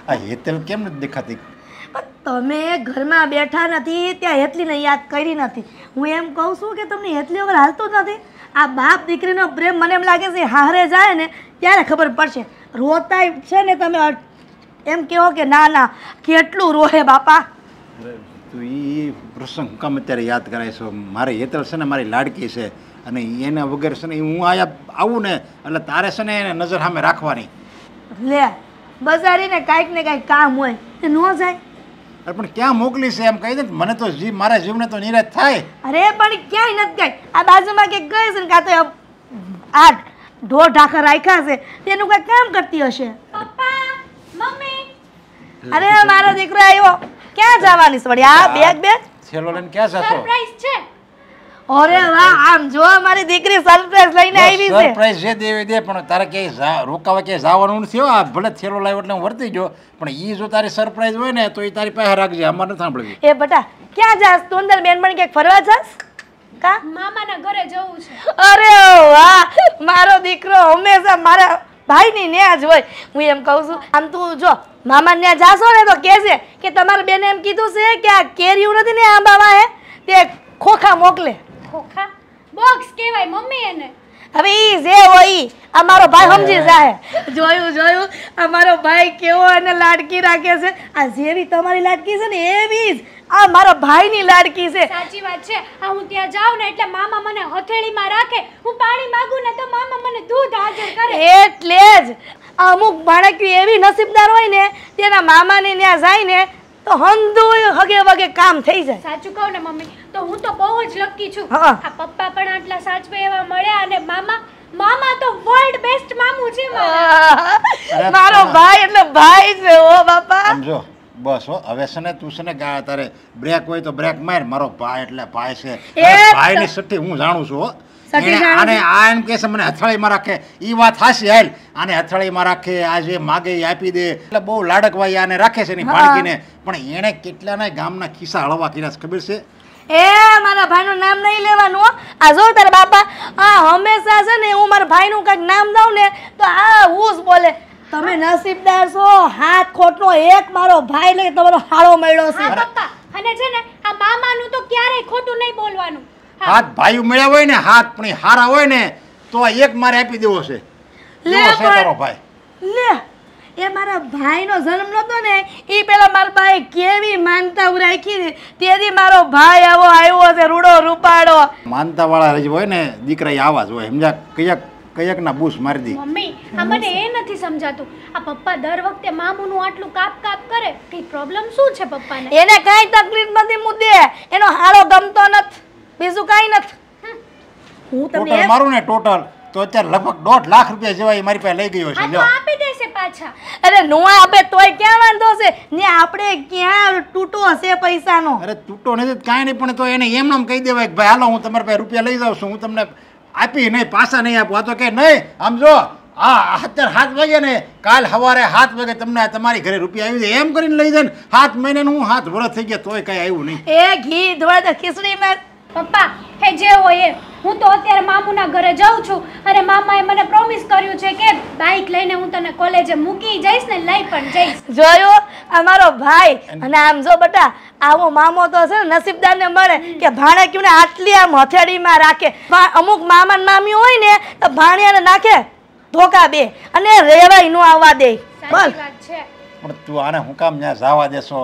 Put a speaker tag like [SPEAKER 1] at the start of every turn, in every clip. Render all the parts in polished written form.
[SPEAKER 1] આ હેતલ કેમ નથી દેખાતી?
[SPEAKER 2] તમે ઘરમાં બેઠા નથી ત્યાં હેતલીને યાદ કરી નથી. હું એમ કહું છું કે તમને હેતલી વગર હાલતું જ નથી. આ બાપ દીકરીનો પ્રેમ મને એમ લાગે છે હારે જાય ને ત્યારે ખબર પડશે. રોતાય છે ને તમે એમ કહો કે ના ના કેટલું રોહે બાપા.
[SPEAKER 1] તું એ પ્રસંગ કામ અત્યારે યાદ કરાય છો? મારે હેતલ છે ને મારી લાડકી છે અને એના વગર છે ને હું અહીંયા આવું ને એટલે તારે છે ને એને નજર સામે રાખવાની.
[SPEAKER 2] લે બજારીને કાંઈક ને કાંઈક કામ હોય એ ન જાય.
[SPEAKER 1] અરે પણ ક્યાં મોકલી છે એમ કહી દે મને તો જીવ મારા જીવને તો નિરાશ થાય.
[SPEAKER 2] અરે પણ ક્યાંય નથી ગઈ. આ બાજુમાં કંઈક ગઈ છે ને કાં તો આ ઢોર ઢાંખર રાખ્યા છે તેનું કંઈક કામ કરતી હશે.
[SPEAKER 3] પપ્પા મમ્મી.
[SPEAKER 2] અરે મારો દીકરો આવ્યો. ક્યાં જવાની છે વળી આ બેગ બેગ
[SPEAKER 1] થેલો લઈને ક્યાં જતો?
[SPEAKER 3] સરપ્રાઈઝ છે.
[SPEAKER 2] અરે વાહ આમ જો મારી દીકરી સરપ્રાઈઝ લઈને આવી છે.
[SPEAKER 1] સરપ્રાઈઝ છે દેવી દે પણ તારે ક્યાંય રોકાવા ક્યાંય જવાનું નથી. આ ભલે થેલો લાવ્યો એટલે હું વર્તી ગયો પણ એ જો તારી સરપ્રાઈઝ હોય ને તો એ તારી પાસે રાખજે. અમારે નથી સાંભળવી.
[SPEAKER 2] એ બટા ક્યાં જાસ તું અંદર બેનપણી ક્યાંક ફરવા જાસ કા?
[SPEAKER 3] મામાના ઘરે જવું છે.
[SPEAKER 2] અરે વાહ મારો દીકરો હંમેશા મારા ભાઈની ન્યા જ હોય. હું એમ કહું છું આમ તું જો મામા ન્યા જાશો ને તો કહેશે કે તમારા બેને એમ કીધું છે કે આ કેરીયું નથી ને આંબામાં હે તે ખોખા મોકલે.
[SPEAKER 3] ખોખા બોક્સ કહેવાય મમ્મી એને.
[SPEAKER 2] હવે ઈ જે હોય ઈ અમારો ભાઈ સમજી જાય. જોયું અમારો ભાઈ કેવો અને લાડકી રાખે છે. આ જેવી તમારી લાડકી છે ને એવી જ આ મારો ભાઈની લાડકી છે.
[SPEAKER 3] સાચી વાત છે. આ હું ત્યાં જાઉં ને એટલે મામા મને હથેળીમાં રાખે. હું પાણી માંગુ ને તો મામા મને દૂધ હાજર કરે.
[SPEAKER 2] એટલે જ અમુક બાળકીઓ એવી નસીબદાર હોય ને તેના મામાને ત્યાં જાય ને તો હંધુય હગે વગે કામ થઈ જાય.
[SPEAKER 3] સાચું કહું ને મમ્મી તો હું તો બહુ જ લકી છું.
[SPEAKER 2] હા.
[SPEAKER 3] આ પપ્પા પણ આટલા સાચવે એવા મળ્યા અને મામા તો વર્લ્ડ બેસ્ટ મામુ છે મારા.
[SPEAKER 2] મારો ભાઈ એટલે ભાઈ છે ઓ બાપા.
[SPEAKER 1] સમજો બસ હો હવે છે ને તું છે ને તારે બ્રેક હોય તો બ્રેક માર. મારો ભાઈ એટલે ભાઈ છે. ભાઈની સઠ્ઠી હું જાણું છું હો. આને આ એમ કે છે મને હથાળીમાં રાખે એ વાત હાસી હાલ. આને હથાળીમાં રાખે આ જે માગે એ આપી દે એટલે બહુ લાડકવાઈ આને રાખે છે એની બાળકીને. પણ એણે કેટલાના ગામના ખિસ્સા હળવા કર્યા છે ખબર છે?
[SPEAKER 2] એ મારા ભાઈનું નામ નહીં લેવાનું. આ જો તારા બાપા આ હંમેશા છે ને હું મારા ભાઈનું કંઈક નામ દઉં ને તો આ હું જ બોલે. તમે નસીબદાર છો. હાથ ખોટનો એક મારો ભાઈ લઈ તમારો હાળો મળ્યો છે.
[SPEAKER 3] હા પપ્પા અને છે ને આ મામાનું તો ક્યારેય ખોટું નહીં બોલવાનું.
[SPEAKER 1] હાથ ભાઈ મળ્યા હોય ને હાથ પણ હારા હોય ને તો એક મારે આપી દેવો છે.
[SPEAKER 2] લે
[SPEAKER 1] તારો ભાઈ
[SPEAKER 2] લે એ મારા ભાઈનો જન્મ નતો ને એ પેલા મારા ભાઈ કેવી માનતા રાખી તેથી મારો ભાઈ આવો આવ્યો છે રૂડો રૂપાડો.
[SPEAKER 1] માનતા વાળા હોય ને દીકરા આવા જ હોય સમજ્યા. કયક ના બૂસ મારી દી.
[SPEAKER 3] મમ્મી આ મને એ નથી સમજાતું આ પપ્પા દર વખતે મામુનું આટલું કાપ કરે કઈ પ્રોબ્લેમ શું છે પપ્પાને?
[SPEAKER 2] એને કાંઈ તકલીફ નથી મુદ્દે એનો હાળો ગમતો નથી બીજું કાંઈ નથી. હું તમને
[SPEAKER 1] ટોટલ મારું ને ટોટલ તો અત્યારે લગભગ 1.5 લાખ રૂપિયા જેવા એ મારી પાસે લઈ ગયો છે.
[SPEAKER 3] તો આપી દેશે પાછા.
[SPEAKER 2] અરે નો આપે તોય ક્યાં વાંધો છે ને આપણે ક્યાં તૂટો હશે પૈસાનો.
[SPEAKER 1] અરે તૂટો નથી કાંઈ નહીં પણ તો એને એમ નામ કહી દેવાય કે ભાઈ હાલો હું તમારા પાસે રૂપિયા લઈ જાઉં છું હું તમને આપી નહીં પાછા નહીં આપું. આ તો કે નહીં આમ જો અત્યારે 7 વાગે ને કાલ સવારે 7 વાગે તમને તમારી ઘરે રૂપિયા આવી જાય એમ કરીને લઈ જાય ને 7 મહિનાનું હું 7 વર્ષ થઈ ગયા તોય કઈ આવ્યું નહીં.
[SPEAKER 2] એ ઘી ધોળે ખીચડીમાં
[SPEAKER 3] પપ્પા હે જે હોય એ હું તો અત્યારે મામુના ઘરે જાઉં છું અને મામાએ મને પ્રોમિસ કર્યું છે કે બાઇક લઈને હું તને કોલેજે મૂકી જઈશ ને લઈ પણ જઈશ.
[SPEAKER 2] જોયો અમારો ભાઈ. અને આમ જો બટા આવો મામો તો છે ને નસીબદારને મળે કે ભાણેક્યુંને આટલી આમ હથેળીમાં રાખે. અમુક મામા મામી હોય ને તો ભાણિયાને નાખે ધોકા બે અને રેવાય નો આવવા દે. બોલ
[SPEAKER 1] પણ તું આને હું કામ ત્યાં જવા દેશો?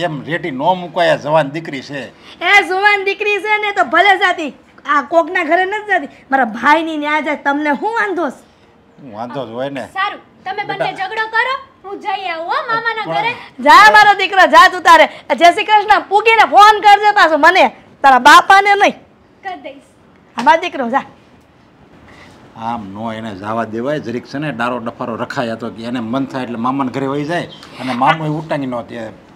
[SPEAKER 1] એમ રેટી નો મુકાય જવાન દીકરી છે.
[SPEAKER 2] એ જુવાન દીકરી છે ને તો ભલે જાતી આ કોકના ઘરે નથી જાતી મારા ભાઈની ન્યા જાય તમને શું વાંધો છે?
[SPEAKER 1] વાંધો જ હોય ને.
[SPEAKER 3] સારું તમે બંને ઝઘડો કરો હું જઈ આવું હો મામાના ઘરે.
[SPEAKER 2] જા મારો દીકરો જા તું તારે જય શ્રી કૃષ્ણ પૂગીને ફોન કરજે પાછો મને તારા બાપાને નહીં
[SPEAKER 3] કરી દઈશ.
[SPEAKER 2] અમારો દીકરો જા.
[SPEAKER 1] આમ નો એને જવા દેવાય જરીક છે ને ડારો ડફારો રખાય હતો કે એને મન થાય એટલે મામાને ઘરે વહી જાય અને મામો ઉટાંગી નો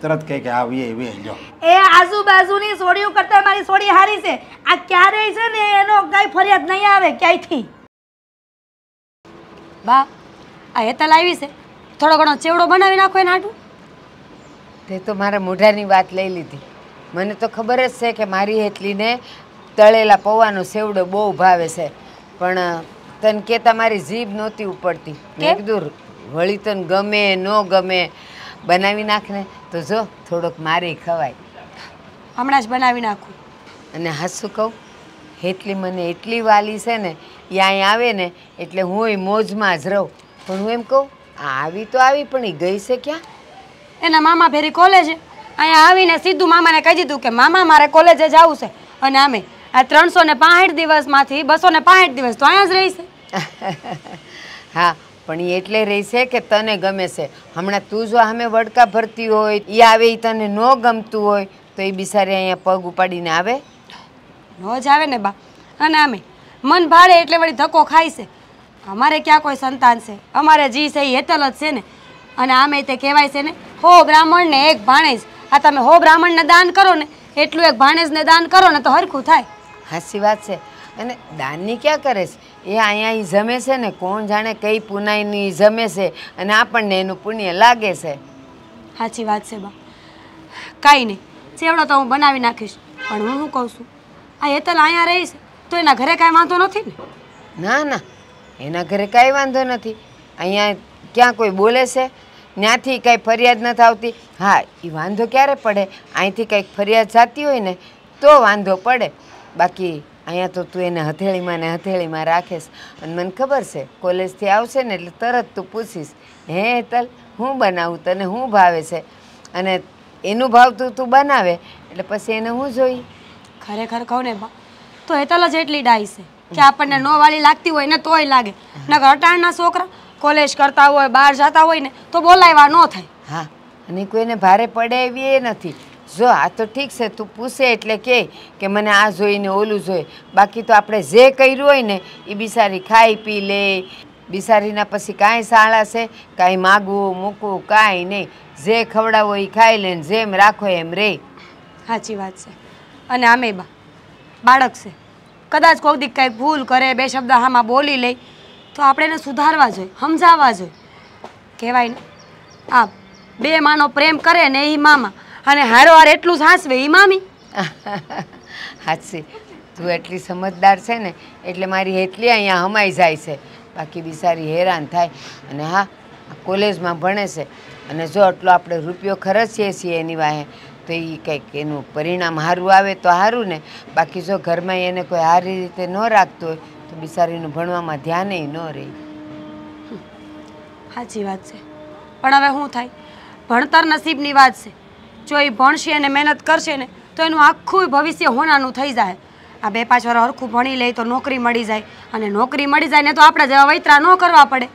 [SPEAKER 1] તરત કહે કે આ વે જો.
[SPEAKER 2] એ આજુબાજુની સોડીઓ કરતા મારી સોડી હારી છે. આ ક્યારેય છે ને એનો કઈ ફરિયાદ નહીં આવે ક્યાંયથી.
[SPEAKER 4] બા આ હેતલ આવી છે થોડો ઘણો ચેવડો બનાવી નાખો એને હાટું.
[SPEAKER 5] તે તો મારા મોઢાની વાત લઈ લીધી. મને તો ખબર જ છે કે મારી હેતલીને તળેલા પૌવાનો સેવડો બહુ ભાવે છે પણ તને કહેતા મારી જીભ નહોતી ઉપડતી. મેં કીધું વળી તને ગમે ન ગમે બનાવી નાખ ને તો જો થોડોક મારે ખવાય.
[SPEAKER 4] હમણાં જ બનાવી નાખું.
[SPEAKER 5] અને હાસું કહું, એટલી મને એટલી વાલી છે ને, એ અહીં આવે ને એટલે હું મોજમાં જ રહું. પણ હું એમ કહું, આવી તો આવી પણ એ ગઈ છે ક્યાં?
[SPEAKER 4] એના મામા ફેરી કોલેજે અહીંયા આવીને સીધું મામાને કહી દીધું કે મામા મારે કોલેજે જવું છે. અને આમે આ 365 દિવસમાંથી 265 દિવસ તો અહીંયા જ રહી છે.
[SPEAKER 5] હા, પણ એ એટલે રહેશે કે તને ગમે છે. હમણાં તું જો સામે વડકા ભરતી હોય, એ આવે એ તને ન ગમતું હોય તો એ બિચારી અહીંયા પગ ઉપાડીને આવે?
[SPEAKER 4] ન જ આવે ને બા. અને આમે મન ભાડે એટલે વળી ધક્કો ખાય છે. અમારે ક્યાં કોઈ સંતાન છે? અમારે જી છે એ હેતલ જ છે ને. અને આમે તે કહેવાય છે ને, હો બ્રાહ્મણ ને એક ભાણેજ. આ તમે હો બ્રાહ્મણને દાન કરો ને એટલું એક ભાણેજને દાન કરો ને તો હરખું થાય.
[SPEAKER 5] સાચી વાત છે. અને દાનની ક્યાં કરે છે? એ અહીંયા ઈ જમે છે ને, કોણ જાણે કઈ પુનાઈની જમે છે અને આપણને એનું પુણ્ય લાગે છે.
[SPEAKER 4] સાચી વાત છે બા. કાંઈ નહીં, ચેવડો તો હું બનાવી નાખીશ. પણ હું શું કહું છું, આ હેતલ અહીંયા રહી છે તો એના ઘરે કાંઈ વાંધો નથી ને?
[SPEAKER 5] ના ના, એના ઘરે કાંઈ વાંધો નથી. અહીંયા ક્યાં કોઈ બોલે છે? ત્યાંથી કાંઈ ફરિયાદ નથી આવતી. હા, એ વાંધો ક્યારે પડે? અહીંથી કંઈક ફરિયાદ થતી હોય ને તો વાંધો પડે. બાકી અહીંયા તો તું એને હથેળીમાં ને હથેળીમાં રાખીશ. અને મને ખબર છે કોલેજથી આવશે ને એટલે તરત તું પૂછીશ, હે હેતલ હું બનાવું, તને શું ભાવે છે? અને એનું ભાવતું તું બનાવે એટલે પછી એને હું જોઈ.
[SPEAKER 4] ખરેખર કહું ને બા, તો હેતલ જ એટલી ડાઈ છે કે આપણને નો વાળી લાગતી હોય ને તોય લાગે. નકર અટાણના છોકરા કોલેજ કરતા હોય, બહાર જતા હોય ને તો બોલાવ્યા ન થાય.
[SPEAKER 5] હા, અને કોઈને ભારે પડે એવી એ નથી. જો આ તો ઠીક છે, તું પૂછે એટલે કે મને આ જોઈને ઓલું જોઈએ. બાકી તો આપણે જે કર્યું હોય ને એ બિચારી ખાઈ પી લે. બિચારીના પછી કાંઈ શાળા છે? કાંઈ માગવું મૂકવું કાંઈ નહીં. જે ખવડાવો એ ખાઈ લે, જેમ રાખો એમ રે.
[SPEAKER 4] સાચી વાત છે. અને આમે બા બાળક છે, કદાચ કોઈ દી કંઈક ભૂલ કરે, બે શબ્દ હામાં બોલી લે તો આપણે એને સુધારવા જોઈએ, સમજાવવા જોઈએ. કહેવાય ને, આ બે માનો પ્રેમ કરે ને એ મામા, અને હારોહાર એટલું સાસવે એ મામી.
[SPEAKER 5] હાચી, તું એટલી સમજદાર છે ને એટલે મારી એટલી અહીંયા હમાઈ જાય છે. બાકી બિચારી હેરાન થાય. અને હા, કોલેજમાં ભણે છે અને જો આટલો આપણે રૂપિયો ખર્ચીએ છીએ એની વાહે તો એ કંઈક એનું પરિણામ સારું આવે તો સારું ને. બાકી જો ઘરમાં એને કોઈ સારી રીતે ન રાખતું હોય તો બિચારીનું ભણવામાં ધ્યાને ન રહે.
[SPEAKER 4] સાચી વાત છે. પણ હવે શું થાય? ભણતર નસીબની વાત છે. જો એ ભણશે અને મહેનત કરશે ને તો એનું આખું ભવિષ્ય હોનાનું થઈ જાય. આ 2-5 વર્ષ હરખું ભણી લે તો નોકરી મળી જાય, અને નોકરી મળી જાય ને તો આપણે જેવા વૈતરા ન કરવા પડે.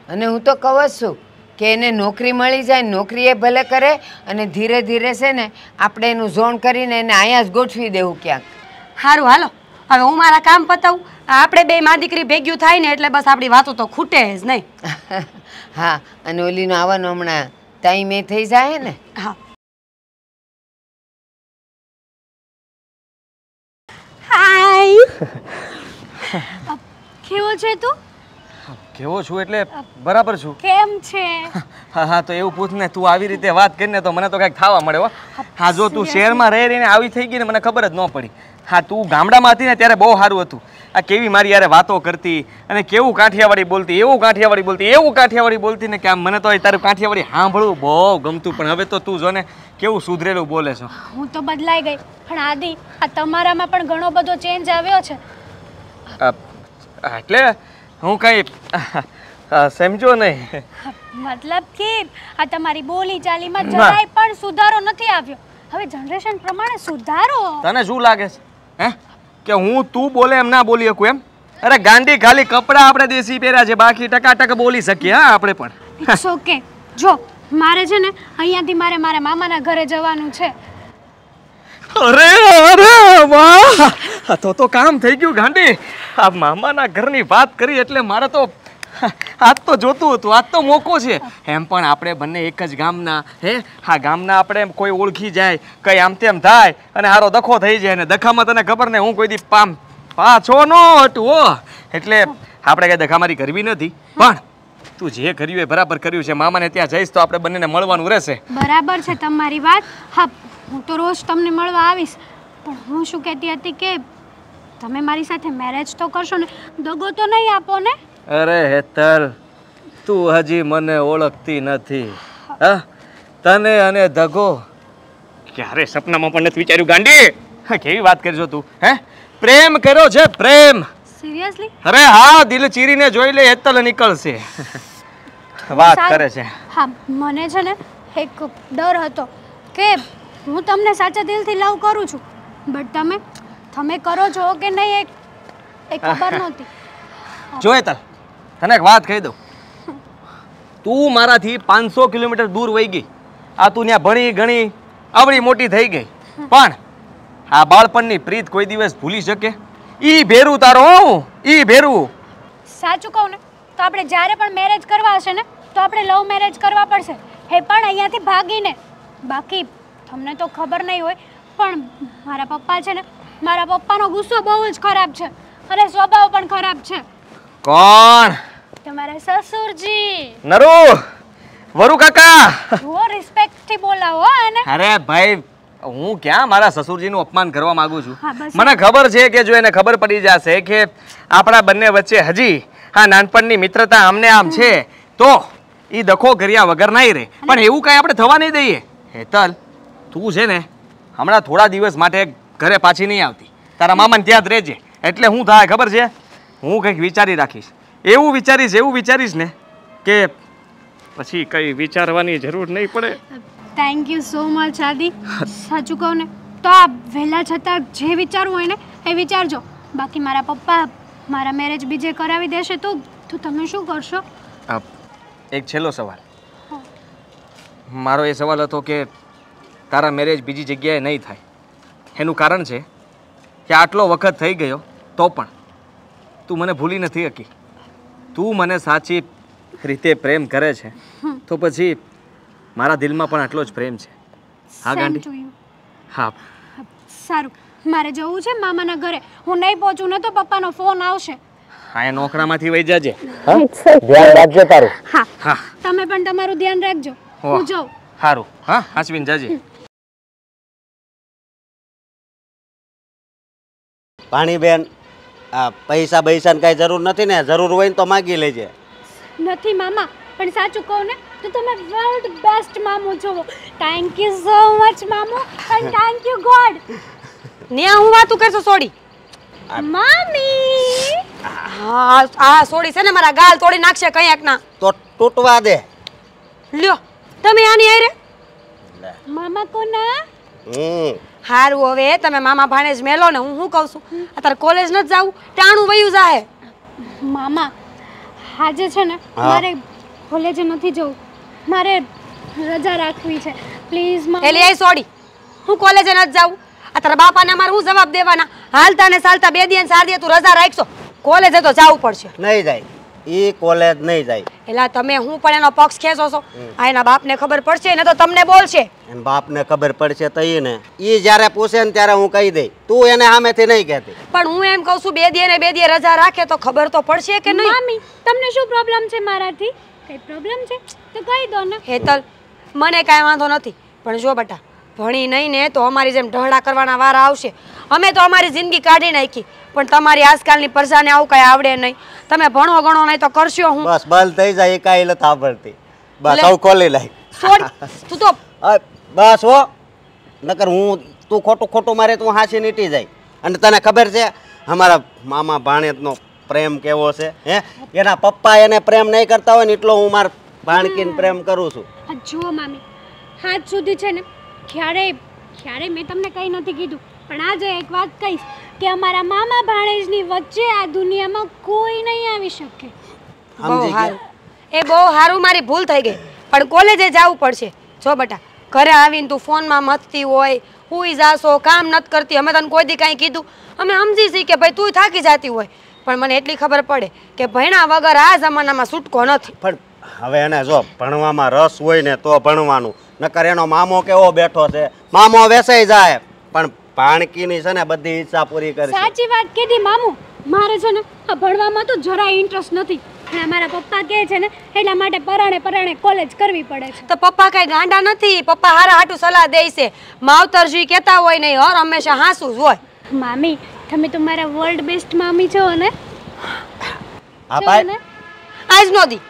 [SPEAKER 5] અને હું તો કહું જ છું કે એને નોકરી મળી જાય, નોકરી એ ભલે કરે અને ધીરે ધીરે છે ને આપણે એનું ઝોન કરીને એને અહીંયા જ ગોઠવી દેવું ક્યાંક.
[SPEAKER 4] સારું, હાલો હવે હું મારા કામ પતાવું. આપણે બે મા દીકરી ભેગ્યું થાય ને એટલે બસ આપણી વાતો તો ખૂટે જ નહીં.
[SPEAKER 5] હા, અને ઓલીનો આવવાનો હમણાં ટાઈમ એ થઈ જાય ને.
[SPEAKER 4] હા.
[SPEAKER 3] હાય, કેવો છે તું?
[SPEAKER 6] કેવો છું એટલે બરાબર છું.
[SPEAKER 3] કેમ છે?
[SPEAKER 6] હા હા, તો એવું પૂછ ને. તું આવી રીતે વાત કરીને તો મને તો કંઈક થવા મળે હો. હા, જો તું શહેરમાં રહી રહીને આવી થઈ ગઈ ને મને ખબર જ ન પડી. હા, તું ગામડામાં હતી ને ત્યારે બહુ સારું હતું. આ કેવી મારી યારે વાતો કરતી અને કેવું કાઠિયાવાડી બોલતી, એવું કાઠિયાવાડી બોલતી, એવું કાઠિયાવાડી બોલતી ને કે આમ મને તો તારું કાઠિયાવાડી સાંભળવું બહુ ગમતું. પણ હવે તો તું જો ને કેવું સુધરેલું બોલે છો.
[SPEAKER 3] હું તો બદલાઈ ગઈ, પણ આદિ આ તમારામાં પણ ઘણો બધો ચેન્જ આવ્યો છે.
[SPEAKER 6] એટલે હું કઈ સમજો નહીં.
[SPEAKER 3] મતલબ કે આ તમારી બોલી ચાલીમાં જરાય પણ સુધારો નથી આવ્યો. હવે જનરેશન પ્રમાણે સુધારો.
[SPEAKER 6] તને શું લાગે છે હે કે હું તું બોલે એમ ના બોલી શકું એમ? અરે ગાંડી, ખાલી કપડા આપણે દેશી પહેર્યા છે, બાકી ટકાટક બોલી શકીએ. હા, આપણે પણ.
[SPEAKER 3] It's okay. જો મારે છે ને અહીંયાથી મારા મામાના ઘરે જવાનું છે.
[SPEAKER 6] અરે અરે વાહ, તો કામ થઈ ગયું ગાંડી. આ મામાના ઘરની વાત કરી એટલે મારે તો આજ તો જોતું હતું. આજ તો મોકો છે. એમ પણ આપણે બંને એક જ ગામના. હે હા, ગામના આપણે કોઈ ઓળખી જાય, કઈ આમ તેમ થાય અને હારો દખો થઈ જાય. ને દખામાં તને ખબર ને હું કોઈ દી પાછો ન હટું હો. એટલે આપણે કઈ દખામારી કરવી નથી. પણ તું જે કર્યું એ બરાબર કર્યું છે. મામાને ત્યાં જઈશ તો આપણે બંનેને મળવાનું રહેશે.
[SPEAKER 3] બરાબર છે તમારી વાત. હા, હું તો રોજ તમને મળવા આવીશ. પણ હું શું કહેતી હતી કે તમે મારી સાથે મેરેજ તો કરશો ને, દગો તો નહીં આપો ને?
[SPEAKER 6] અરે હેતલ, તું હજી મને ઓળખતી નથી. હા, તને અને દગો ક્યારે સપનામાં પણ નથી વિચાર્યું ગાંડી. કેવી વાત કરજો તું? હે, પ્રેમ કર્યો છે પ્રેમ.
[SPEAKER 3] સિરિયસલી?
[SPEAKER 6] અરે હા, દિલ ચીરીને જોઈ લે હેતલ નીકળશે. વાત કરે છે.
[SPEAKER 3] હા, મને છે ને એક ડર હતો કે હું તમને સાચા દિલથી લવ કરું છું, બટ તમે કરો છો કે નહીં એ ખબર નહોતી.
[SPEAKER 6] જો હેતલ, તને એક વાત કહી દઉં. તું મારાથી 500 કિલોમીટર દૂર વહી ગઈ. આ તું ત્યાં ભણી ગણી આવડી મોટી થઈ ગઈ, પણ આ બાળપણની પ્રીત કોઈ દિવસ ભૂલી શકે? ઈ ભેરું તારો, ઈ ભેરું.
[SPEAKER 3] સાચું કહું ને તો આપણે જ્યારે પણ મેરેજ કરવા હશે ને તો આપણે લવ મેરેજ કરવા પડશે, હે પણ અહીંયાથી ભાગીને. બાકી તમને તો ખબર નહીં હોય પણ મારા પપ્પા છે ને, મારા પપ્પાનો ગુસ્સો બહુ જ ખરાબ છે અને સ્વભાવ પણ ખરાબ છે.
[SPEAKER 6] કોણ?
[SPEAKER 3] તમારા સસુરજી.
[SPEAKER 6] નરુ, વરુ કાકા.
[SPEAKER 3] જુઓ, રિસ્પેક્ટથી બોલાવો અને.
[SPEAKER 6] અરે ભાઈ, હું ક્યાં મારા સસુરજીનું અપમાન કરવા માંગુ છું.
[SPEAKER 3] હા, બસ.
[SPEAKER 6] મને ખબર છે કે જો એને ખબર પડી જશે કે આપણા બંને વચ્ચે હજી હા નાનપણની મિત્રતા આમને આમ છે તો એ દખો કર્યા વગર નહીં રહે. પણ એવું કાંઈ આપણે થવા નહીં દઈએ. હેતલ, તું છે ને હમણાં થોડા દિવસ માટે ઘરે પાછી નહીં આવતી. તારા મામાને ત્યાં જ રહેજે. એટલે હું થાય ખબર છે, હું કંઈક વિચારી રાખીશ. એવું વિચારીશ ને કે પછી કંઈ વિચારવાની જરૂર નહીં પડે.
[SPEAKER 3] થેન્ક યુ સો મચ આદિ. સાચું કહું ને તો આ વહેલા છતાં જે વિચારવું હોય ને એ વિચારજો. બાકી મારા પપ્પા મારા મેરેજ બીજે કરાવી દેશે તો તમે શું કરશો?
[SPEAKER 6] એક છેલ્લો સવાલ. મારો એ સવાલ હતો કે તારા મેરેજ બીજી જગ્યાએ નહીં થાય. એનું કારણ છે કે આટલો વખત થઈ ગયો તો પણ તું મને ભૂલી નથી શકી. તું મને સાચી રીતે પ્રેમ કરે છે તો પછી મારા દિલમાં પણ આટલો જ પ્રેમ છે. હા ગાંડી? હા.
[SPEAKER 3] સારું, મારે જવું છે મામાના ઘરે. હું નહીં પહોંચું ને તો પપ્પાનો ફોન આવશે.
[SPEAKER 6] હા, એ નોકરામાંથી વહી જાજે. ધ્યાન રાખજો તારું.
[SPEAKER 3] હા
[SPEAKER 6] હા,
[SPEAKER 3] તમે પણ તમારું ધ્યાન રાખજો. હું જાઉં.
[SPEAKER 6] સારું. હા, હાસવીન જાજે.
[SPEAKER 7] પાણીબેન, આ પૈસા બૈસાની કાંઈ જરૂર નથી ને? જરૂર હોય ને તો માગી લેજે.
[SPEAKER 3] નથી મામા, પણ સાચું કહું ને તો તમે વર્લ્ડ બેસ્ટ મામો છો. થેન્ક યુ સો મચ મામો એન્ડ થેન્ક યુ ગોડ.
[SPEAKER 4] ને હું વાતું કરશો સોડી?
[SPEAKER 3] મામી.
[SPEAKER 4] હા સોડી છે ને મારા ગાલ તોડી નાખશે કંઈક ના.
[SPEAKER 7] તો તૂટવા દે.
[SPEAKER 4] લ્યો તમે આની આઈ રે
[SPEAKER 3] મામા કોના?
[SPEAKER 4] હારું, હવે તમે મામા ભાણે જ મેલો ને. હું શું કહું છું, અત્યારે કોલેજ નથી જાવું, ટાણું વયું જાહે.
[SPEAKER 3] મામા આજે છે ને મારે કોલેજે નથી જવું, મારે રજા રાખવી છે પ્લીઝ મામા.
[SPEAKER 4] એલી આઈ સોડી, હું કોલેજે નથી જાવું. અત્યારે બાપાને અમારે હું જવાબ દેવાના? હાલતા ને ચાલતા 2 દિવસ 4 દિવસ તું રજા રાખશો, કોલેજે તો જવું પડશે.
[SPEAKER 7] નહીં જાય, ઈ કોલેજ નહીં જાય.
[SPEAKER 4] એલા તમે હું પણ એનો પક્ષ ખેંચો છો. આ એના બાપને ખબર પડશે ને તો તમને બોલશે.
[SPEAKER 7] એન બાપને ખબર પડશે તો ઈ જ્યારે પૂછે ને ત્યારે હું કહી દઈ. તું એને સામેથી નહીં કહેતી.
[SPEAKER 4] પણ હું એમ કહું છું 2 દિવસ ને 2 દિવસ રજા રાખે તો ખબર તો પડશે કે નહીં?
[SPEAKER 3] મામી તમને શું પ્રોબ્લેમ છે મારાથી? કઈ પ્રોબ્લેમ છે તો કહી દો ને.
[SPEAKER 4] હેતલ, મને કાંઈ વાંધો નથી, પણ જો બેટા ભણી નહીં ને તો અમારી જેમ ઢહડા કરવાના વાર આવશે. અમે તો અમારી જિંદગી કાઢી નાખી, પણ તમારી આજકાલની પ્રજાને આવું કાંઈ આવડે નહીં. તમે ભણો ગણો નહીં તો કરશો હું?
[SPEAKER 7] બસ બંધ થઈ જાય, એ કાંઈ નથી આવડતી. બસ સૌ ખોલી લાય.
[SPEAKER 4] છોડ તું તો
[SPEAKER 7] બસ હો, નકર તું ખોટું મારે તું હાંસી નીટી જાય. અને તને ખબર છે અમારા મામા ભાણેજનો પ્રેમ કેવો છે? હે, એના પપ્પા એને પ્રેમ નહીં કરતા હોય ને એટલો હું મારા ભાણકીને પ્રેમ કરું છું.
[SPEAKER 3] જુઓ મામી, હાથ સુધી છે ને ક્યારે મેં તમને કંઈ નથી કીધું, પણ આજે એક વાત કહીશ કે અમારા મામા ભાણેજની વચ્ચે આ દુનિયામાં કોઈ નહીં આવી શકે.
[SPEAKER 4] બહુ સારું, એ બહુ સારું, મારી ભૂલ થઈ ગઈ. પણ કોલેજે જવું પડશે. જો બેટા ઘરે આવીને તું ફોનમાં મથતી હોય, હુઈ જાશો, કામ નથી કરતી. અમે તને કોઈ દી કાંઈ કીધું? અમે સમજી છીએ કે ભાઈ તું થાકી જતી હોય, પણ મને એટલી ખબર પડે કે ભણ્યા વગર આ જમાનામાં છૂટકો નથી.
[SPEAKER 7] પણ હવે એને જો ભણવામાં રસ હોય ને તો ભણવાનું, નકર એનો મામો કેવો બેઠો છે, મામો વેસાઈ જાય પણ ભાણકીની છે ને બધી ઈચ્છા પૂરી કરશે.
[SPEAKER 3] સાચી વાત કીધી મામુ. મારે છે ને આ ભણવામાં તો જરાય ઇન્ટરેસ્ટ નથી, અને મારા પપ્પા કહે છે ને એટલા માટે પરાણે કોલેજ કરવી પડે છે.
[SPEAKER 4] તો પપ્પા કઈ ગાંડા નથી, પપ્પા હારા હાટું સલાહ દે છે. માવતરજી કહેતા હોય નહીં, હર હંમેશા હાસું જ હોય.
[SPEAKER 3] મામી તમે તો મારા વર્લ્ડ બેસ્ટ મામી છો ને.
[SPEAKER 7] હા ભાઈ,
[SPEAKER 4] આજ નો દી.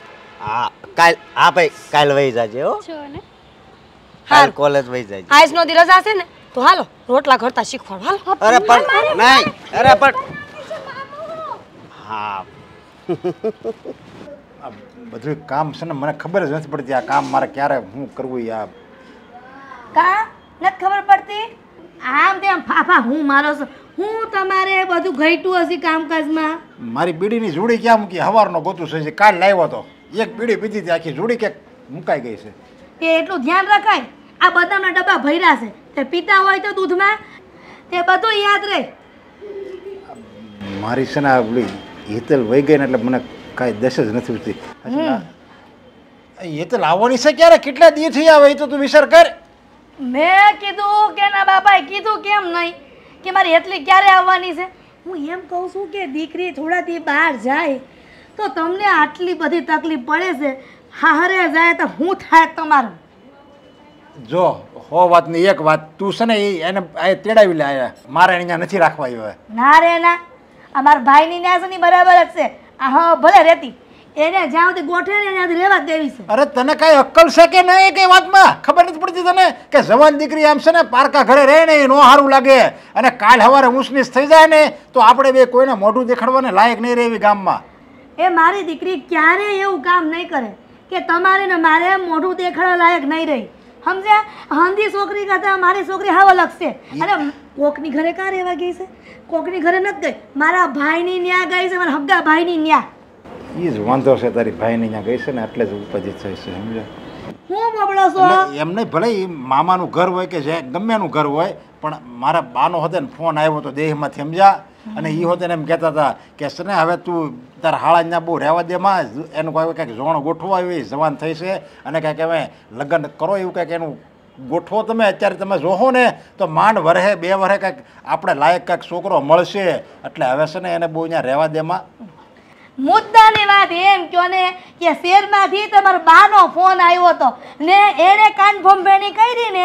[SPEAKER 7] હા ભાઈ કાલ વહી જાજે હો.
[SPEAKER 3] છો ને.
[SPEAKER 7] કાલ કોલેજ વહી જાય
[SPEAKER 4] આજનો દી રજા છે ને તો હાલો રોટલા ઘરતા શીખવાડ હાલો.
[SPEAKER 7] અરે પણ નહીં અરે પણ હા
[SPEAKER 1] આ બધું કામ છે ને મને ખબર જ નથી પડતી આ કામ મારે ક્યારે શું કરવું યાર.
[SPEAKER 2] કા નથી ખબર પડતી આમ તેમ ફાફા હું મારો છું હું તમારે બધું ઘટ્યું હશે કામકાજમાં.
[SPEAKER 1] મારી બીડીની જોડી ક્યાં મૂકી હવારનો ગોતું છે કાલ લાવ્યો તો એક બીડી પીધી હતી આખી જોડી કે મુકાઈ ગઈ છે.
[SPEAKER 2] એ એટલું ધ્યાન રખાય આ બદામના ડબ્બા ભર્યા છે તે પીતા હોય તો દૂધમાં તે બધું યાદ રહે.
[SPEAKER 1] મારી છે ને ઓલી હેતલ વહી ગઈ ને એટલે મને કાંઈ દશ જ નથી ઉઠતી. હેતલ આવવાની છે ક્યારે કેટલા દિવસથી આવે એ તો તું વિચાર કર.
[SPEAKER 2] મેં કીધું કે ના બાપાએ કીધું કેમ નહીં કે મારી એટલી ક્યારે આવવાની છે. હું એમ કહું છું કે દીકરી થોડાથી બહાર જાય તો તમને આટલી બધી તકલીફ પડે છે હારે જાય તો હું થાય તમારું.
[SPEAKER 1] જો હો વાતની એક વાત તું છે ને એને તેડાવી લે મારે અહીંયા નથી રાખવા હવે.
[SPEAKER 2] ના રે ના અમારા ભાઈની ન્યાસની બરાબર જ છે આ હા ભલે રહેતી એને જ્યાં સુધી ગોઠવે ને ત્યાંથી રહેવા જ દેવી છે.
[SPEAKER 1] અરે તને કઈ અક્કલ છે કે નહીં કઈ વાતમાં ખબર નથી પડતી તને કે જવાન દીકરી આમ છે ને પારકા ઘરે રહે ને એ નો સારું લાગે અને કાલ સવારે ઊંચનીચ થઈ જાય ને તો આપણે બે કોઈને મોઢું દેખાડવાને લાયક નહીં રહેવી ગામમાં.
[SPEAKER 2] એ મારી દીકરી ક્યારેય એવું કામ નહીં કરે કે તમારે ને મારે મોઢું દેખાડવા લાયક નહીં રહી સમજ્યા. હંધી છોકરી કરતા મારી છોકરી હાવ અલગ છે. અને કોકની ઘરે કાં રહેવા ગઈ છે કોકની ઘરે નથી ગઈ મારા ભાઈની ન્યા ગઈ છે મારા હગ્ગા ભાઈની ન્યા.
[SPEAKER 1] એ જ વાંધો છે તારી ભાઈને અહીંયા ગઈ છે ને એટલે જ ઉપાધિ થઈ છે સમજ્યા.
[SPEAKER 2] હું બબડો છો
[SPEAKER 1] એમ નહીં ભલે એ મામાનું ઘર હોય કે જે ગમેનું ઘર હોય પણ મારા બાનો હતો ને ફોન આવ્યો હતો દેહમાંથી સમજ્યા અને એ હોતે એમ કહેતા હતા કે સને હવે તું તારા હાળા બહુ રહેવા દેમાં એનું કંઈક જોણ ગોઠવો આવી જવાન થઈ છે અને કંઈક હવે લગ્ન કરો એવું કંઈક એનું ગોઠવો તમે અત્યારે તમે જોહો ને તો માંડ વરહે 2 વરહે કંઈક આપણે લાયક કંઈક છોકરો મળશે એટલે હવે છે ને એને બહુ અહીંયા રહેવા દેમાં.
[SPEAKER 2] મુદ્દાની વાત એમ કહો ને કે શેરમાંથી તમારા બાનો ફોન આવ્યો હતો ને એણે કાન ભંભેણી કરી ને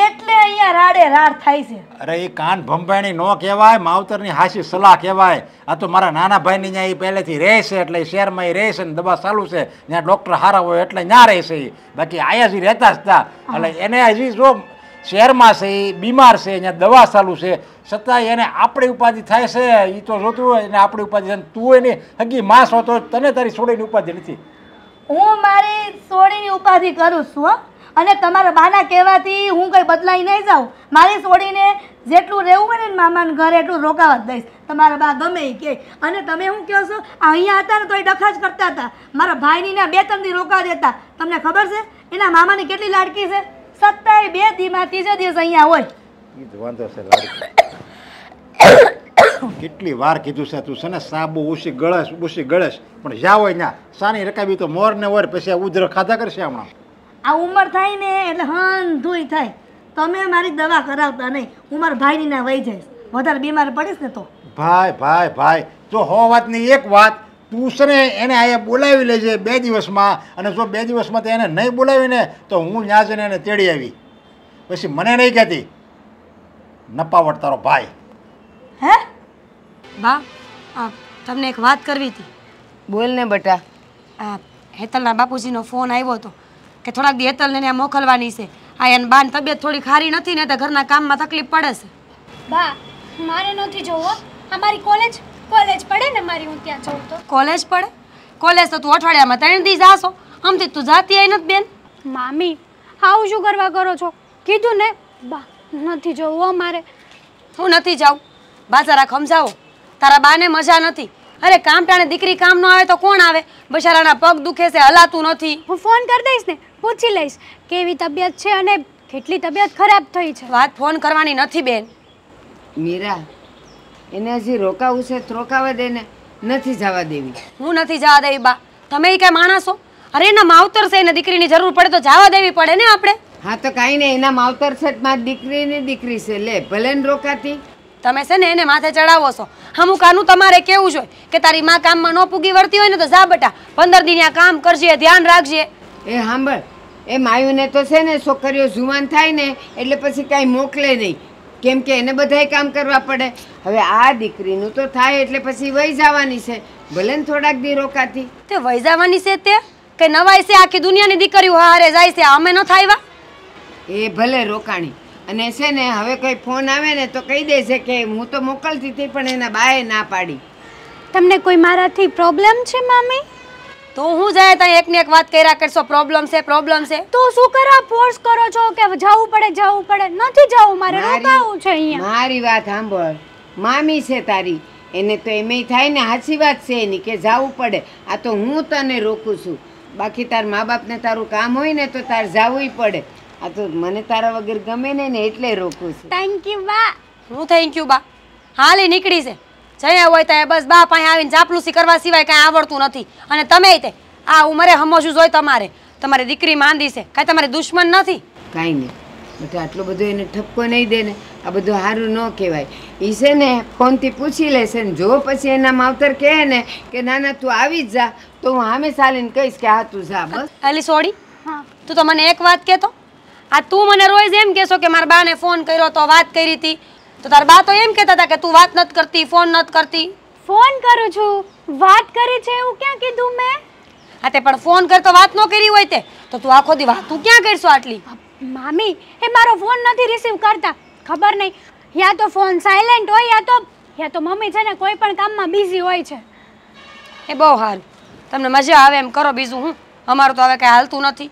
[SPEAKER 2] એટલે અહીંયા રાડે રાડ થાય છે.
[SPEAKER 1] અરે એ કાન ભંભાણી ન કહેવાય માવતરની હાસી સલાહ કહેવાય. આ તો મારા નાના ભાઈની ત્યાં એ પહેલેથી રહે છે એટલે શહેરમાં એ રહે છે ને દવા ચાલુ છે ત્યાં ડૉક્ટર સારા હોય એટલે ત્યાં રહે છે બાકી આયા જ રહેતા જ હતા એટલે એને હજી જો શહેરમાં છે એ બીમાર છે અહીંયા દવા ચાલુ છે છતાંય એને આપણી ઉપાધિ થાય છે એ તો જોતું હોય એને આપણી ઉપાધિ તું એની હગી માસ હોતો તને તારી છોડીની ઉપાધિ નથી.
[SPEAKER 2] હું મારી સોડીની ઉપાધિ કરું છું હો. અને તમારા બાના કહેવાથી હું કંઈ બદલાઈ નહીં જાઉં મારી સોડીને જેટલું રહેવું હોય ને મામાના ઘરે એટલું રોકાવા જ દઈશ તમારા બા ગમે એ કહે. અને તમે શું કહો છો અહીંયા હતા ને તો એ ડખા જ કરતા હતા મારા ભાઈની ના 2-3 દી રોકા દેતા. તમને ખબર છે એના મામાની કેટલી લાડકી છે સત્તાય 2 દીમાં 3 દિવસ અહીંયા હોય.
[SPEAKER 1] એ જ વાંધો છે લાડકી. કેટલી વાર કીધું છે તું છે ને સાબુ ઉસી ગળેશ પણ જ્યાં હોય ત્યાં સાની રકાબી તો મોર ને હોય પછી આ ઉધર ખાધા કરશે હમણાં.
[SPEAKER 2] આ ઉંમર થાય ને એટલે હંધુય થાય. તમે મારી દવા કરાવતા નહીં હું મારા ભાઈની ના વહી જઈશ વધારે બીમાર પડીશ ને તો.
[SPEAKER 1] ભાઈ જો હો વાતની એક વાત તું છે ને એને અહીંયા બોલાવી લેજે 2 દિવસમાં અને જો 2 દિવસમાં તો એને નહીં બોલાવીને તો હું ત્યાં જઈને એને તેડી આવી પછી મને નહીં કહેતી નપાવટ તારો ભાઈ.
[SPEAKER 2] હે
[SPEAKER 4] બા તમને એક વાત કરવી હતી.
[SPEAKER 5] બોલ ને બટા.
[SPEAKER 4] આ હેતલના બાપુજીનો ફોન આવ્યો હતો કે થોડાક દી હેતલને ત્યાં મોકલવાની છે. આ એને બાની તબિયત થોડી ખારી નથી ને તો ઘરના કામમાં તકલીફ પડે છે.
[SPEAKER 3] બા મારે નથી જોવો અમારી કોલેજ પડે ને મારી હું ત્યાં જઉં તો.
[SPEAKER 4] કોલેજ પડે કોલેજ તો તું અઠવાડિયામાં 3 દી જાશો આમથી તું જાતી આવી નથી બેન.
[SPEAKER 3] મામી આવું શું કરવા કરો છો કીધું ને બા નથી જોવું અમારે.
[SPEAKER 4] હું નથી જાઉં બા જરા સમજાવો તારા બાને મજા નથી. અરે કામ ટાણે દીકરી કામ ન આવે તો કોણ આવે બચારાના પગ દુખે છે હલાતું નથી.
[SPEAKER 3] હું ફોન કરી દઈશ ને પૂછી લઈશ કેવી તબિયત છે અને કેટલી તબિયત ખરાબ થઈ છે.
[SPEAKER 4] વાત ફોન કરવાની નથી બેન.
[SPEAKER 5] મીરા એને હજી રોકાવું છે તો રોકાવા દે ને નથી જવા દેવી.
[SPEAKER 4] હું નથી જવા દેવી બા તમે કઈ માણસો. અરે એના માવતર છે એને દીકરીની જરૂર પડે તો જવા દેવી પડે ને આપણે.
[SPEAKER 5] હા તો કાંઈ નહીં એના માવતર છે મારી દીકરીની દીકરી છે લે ભલે ને રોકાતી.
[SPEAKER 4] તમે છે ને એને માથે ચડાવો છો. અમુક આનું તમારે કેવું જોઈએ કે તારી માં કામમાં ન પૂગી વળતી હોય ને તો જા બેટા 15 દી આ કામ કરજે ધ્યાન રાખજે.
[SPEAKER 5] એ સાંભળ એ માયુને તો છે ને છોકરીઓ જુવાન થાય ને એટલે પછી કાંઈ મોકલે નહીં કેમ કે એને બધાય કામ કરવા પડે. હવે આ દીકરીનું તો થાય એટલે પછી વહી જવાની છે ભલે ને થોડાક દી રોકાતી.
[SPEAKER 4] તે વહી જવાની છે તે કે નવાઈ છે આખી દુનિયાની દીકરીઓ હારે જાય છે અમે ન થાય.
[SPEAKER 5] એ ભલે રોકાણી અને છે ને હવે કોઈ ફોન આવે ને તો કહી દેશે કે હું તો મોકલતી હતી પણ એના બાએ ના પાડી.
[SPEAKER 3] તમને કોઈ મારાથી પ્રોબ્લેમ છે મામી?
[SPEAKER 4] તો હું જાય ત્યાં એકને એક વાત કર્યા કરશો, પ્રોબ્લેમ છે પ્રોબ્લેમ છે.
[SPEAKER 3] તો શું કરવા ફોર્સ કરો છો કે જવું પડે? નથી જવું, મારે રોકાવું છે અહીંયા.
[SPEAKER 5] મારી વાત સાંભળ, મામી છે તારી, એને તો એમેય થાય ને સાચી વાત છે એની કે જવું પડે. આ તો હું તને રોકું છું, બાકી તાર મા બાપને તારું કામ હોય ને તો તાર જવું પડે. આ તો મને તારા વગર ગમે ને એટલે રોકું છું.
[SPEAKER 3] થેન્ક યુ બા.
[SPEAKER 4] હું થેન્ક યુ બા, હાલી નીકળી છે. જયા હોય ત્યાં બસ બા પાસે આવીને ચાપલુસી કરવા સિવાય કાંઈ આવડતું નથી. અને તમે તે આ ઉંમરે સમજવું જોઈએ તમારે. તમારી દીકરી માંદી છે, કાંઈ તમારી દુશ્મન નથી.
[SPEAKER 5] કાંઈ નહીં બેટા, આટલો બધો એને ઠપકો નહીં દે ને, આ બધું સારું ન કહેવાય. એ છે ને ફોનથી પૂછી લેશે ને જો પછી એના માવતર કહે ને કે ના ના તું આવી જ જા તો હું સામે ચાલીને કહીશ કે હા તું જા. બસ
[SPEAKER 4] અલી સોડી,
[SPEAKER 3] હા
[SPEAKER 4] તું તો મને એક વાત કહેતો. આ તું મને રોજ એમ કહેશો કે મારા બાને ફોન કર્યો તો વાત કરી હતી, તો તારા બા તો એમ કહેતા હતા કે તું વાત નથી કરતી, ફોન નથી કરતી.
[SPEAKER 3] ફોન કરું છું, વાત કરી છે એવું ક્યાં કીધું મેં?
[SPEAKER 4] હા તે પણ ફોન કરતો વાત ન કરી હોય તે તો તું આખો દી વાત તું ક્યાં કરશો આટલી?
[SPEAKER 3] મામી એ મારો ફોન નથી રિસીવ કરતા, ખબર નહીં, યા તો ફોન સાયલેન્ટ હોય યા તો મમ્મી છે ને કોઈ પણ કામમાં બિઝી હોય છે.
[SPEAKER 4] એ બહુ સારું, તમને મજા આવે એમ કરો, બીજું હું. અમારું તો હવે કાંઈ હાલતું નથી.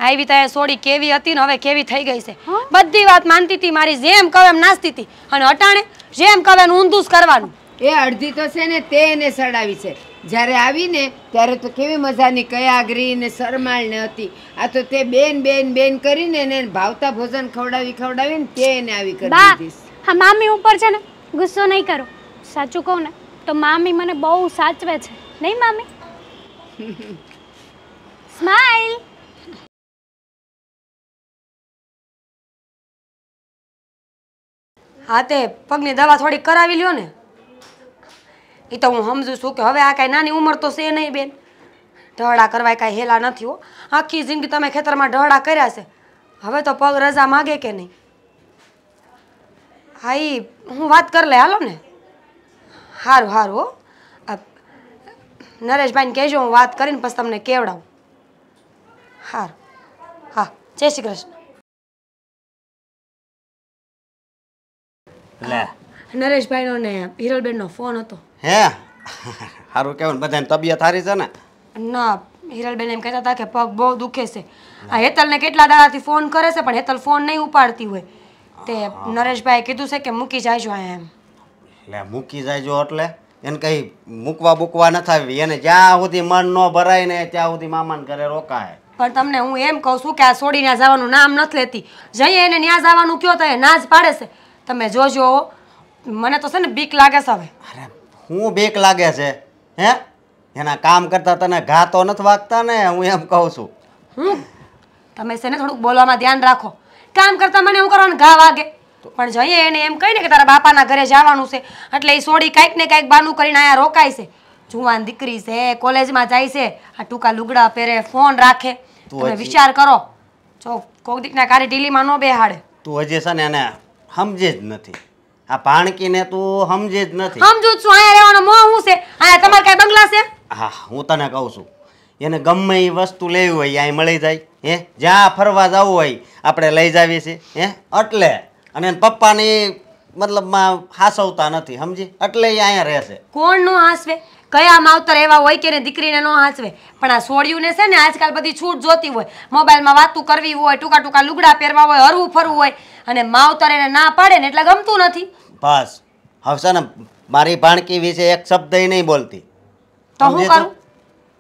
[SPEAKER 4] આવી ત્યાં સોડી કેવી હતી ને હવે કેવી થઈ ગઈ છે. બધી વાત માનતી હતી મારી, જેમ કહે એમ નાચતી હતી, અને અટાણે જેમ કહે એમ ઊંધું જ કરવાનું.
[SPEAKER 5] એ અડધી તો છે ને તે એને સડાવી છે. જ્યારે આવીને ત્યારે તો કેવી મજાની કયાગરી ને શરમાળ ને હતી. આ તો તે બેન બેન બેન કરીને એને ભાવતા ભોજન ખવડાવીને તે એને આવી કરી
[SPEAKER 3] બા,
[SPEAKER 5] દીધી.
[SPEAKER 3] હા મામી ઉપર છે ને ગુસ્સો નહીં કરો. સાચું કહું ને તો મામી મને બહુ સાચવે છે, નહીં મામી? સ્માઈલ.
[SPEAKER 4] હા તે પગની દવા થોડી કરાવી લ્યો ને. એ તો હું સમજુ છું કે હવે આ કાંઈ નાની ઉંમર તો છે નહીં બેન. ઢહડા કરવાય કાંઈ હેલા નથી હો. આખી જિંદગી તમે ખેતરમાં ઢહડા કર્યા છે, હવે તો પગ રજા માગે કે નહીં? હા એ હું વાત કરી લે, હાલો ને. સારું સારું હો. નરેશભાઈને કહેજો હું વાત કરીને પછી તમને કેવડાવું. સારું, હા, જય શ્રી કૃષ્ણ.
[SPEAKER 7] લે
[SPEAKER 4] નરેશભાઈનો ને હિરલબેનનો ફોન હતો.
[SPEAKER 7] હે સારું કહેવાય, બધાની તબિયત સારી છે ને?
[SPEAKER 4] ના, હિરલબેન એમ કહેતા હતા કે પગ બહુ દુખે છે. આ હેતલને કેટલા દાડાથી ફોન કરે છે પણ હેતલ ફોન નહીં ઉપાડતી હોય. તે નરેશભાઈએ કીધું છે કે મૂકી જાયજો એમ.
[SPEAKER 7] એટલે મૂકી જાયજો એટલે એને કંઈ મૂકવા નથી આવી. એને જ્યાં સુધી મન ન ભરાય ને ત્યાં સુધી મામાને ઘરે રોકાય.
[SPEAKER 4] પણ તમને હું એમ કહું છું કે આ છોડી ત્યાં જવાનું નામ નથી લેતી. જઈએ એને ત્યાં જવાનું કયો તો એ ના જ પાડે છે. તમે જોજો, મને તો છે ને બીક લાગે છે હવે.
[SPEAKER 7] અરે હું બીક લાગે છે હે? એના કામ કરતા તને ઘા તો નથી વાગતા ને? હું એમ કહું છું.
[SPEAKER 4] તમે છે ને થોડુંક બોલવામાં ધ્યાન રાખો. કામ કરતા મને એવું કરવાનું ઘા વાગે. પણ જઈએ એને એમ કહીને કે તારા બાપાના ઘરે જવાનું છે એટલે એ છોડી કાંઈક ને કાંઈક બાનું કરીને અહીંયા રોકાય છે. જુવાન દીકરી છે, કોલેજમાં જાય છે, આ ટૂંકા લુગડા પહેરે, ફોન રાખે. તમે વિચાર કરો, જો કોક દીકના કારી ઢીલીમાં ન બેહાડે.
[SPEAKER 7] તું હજી છે ને એને સમજે જ નથી. આ ભાણકીને તું સમજે જ નથી.
[SPEAKER 4] સમજુ જ છું, અહીંયા રહેવાનો મોહ હું છે? અહીંયા તમારે કાંઈ બંગલા છે?
[SPEAKER 7] હા, હું તને કહું છું, એને ગમે એ વસ્તુ લેવી હોય અહીં મળી જાય. હે, જ્યાં ફરવા જવું હોય આપણે લઈ જાવી છે. હે, એટલે અને એના પપ્પાની મતલબમાં હાસવતા નથી, સમજી? એટલે એ અહીંયા રહેશે.
[SPEAKER 4] કોણ નો હાસવે? કયા માવતર એવા હોય કે દીકરીને નો હાસવે? પણ આ સોડિયુંને છે ને આજકાલ બધી છૂટ જોતી હોય. મોબાઈલમાં વાતું કરવી હોય, ટૂંકા લુગડા પહેરવા હોય, હરવું ફરવું હોય, અને માવતર એને ના પાડે ને એટલે ગમતું નથી.
[SPEAKER 7] બસ હવે છે ને મારી ભાણકી વિશે એક શબ્દ નહીં બોલતી.
[SPEAKER 4] તો હું કરું?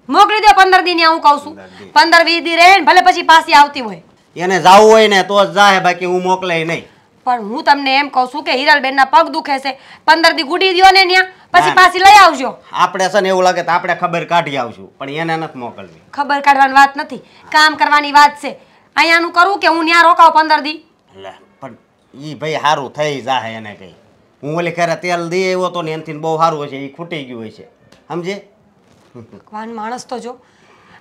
[SPEAKER 4] મોકલી દે 15 દી ને. હું કહું છું 15-20 દી રહે ને ભલે પછી પાછી આવતી હોય.
[SPEAKER 7] એને જાવું હોય ને તો જ જાય, બાકી હું મોકલે નહીં.
[SPEAKER 4] પણ હું તમને એમ કહું છું કે હિરલબેનના પગ દુખે છે, 15 દી ગુડી દ્યો ને ત્યાં, પછી પાછી લઈ આવજો.
[SPEAKER 7] આપણે છે ને એવું લાગે તો આપણે ખબર કાઢી આવશું, પણ એને નથી મોકલવી.
[SPEAKER 4] ખબર કાઢવાની વાત નથી, કામ કરવાની વાત છે. અહીંયાનું કરું કે હું ત્યાં રોકાવ 15 દી?
[SPEAKER 7] એટલે પણ ઈ ભાઈ સારું થઈ જાય એને કઈ. હું ઓલી ખેરે તેલ દઈ આવ્યો તો ને એનથી બહુ સારું હશે, એ ખૂટી ગયું હોય છે, સમજે?
[SPEAKER 4] ભગવાન માણસ તો જો.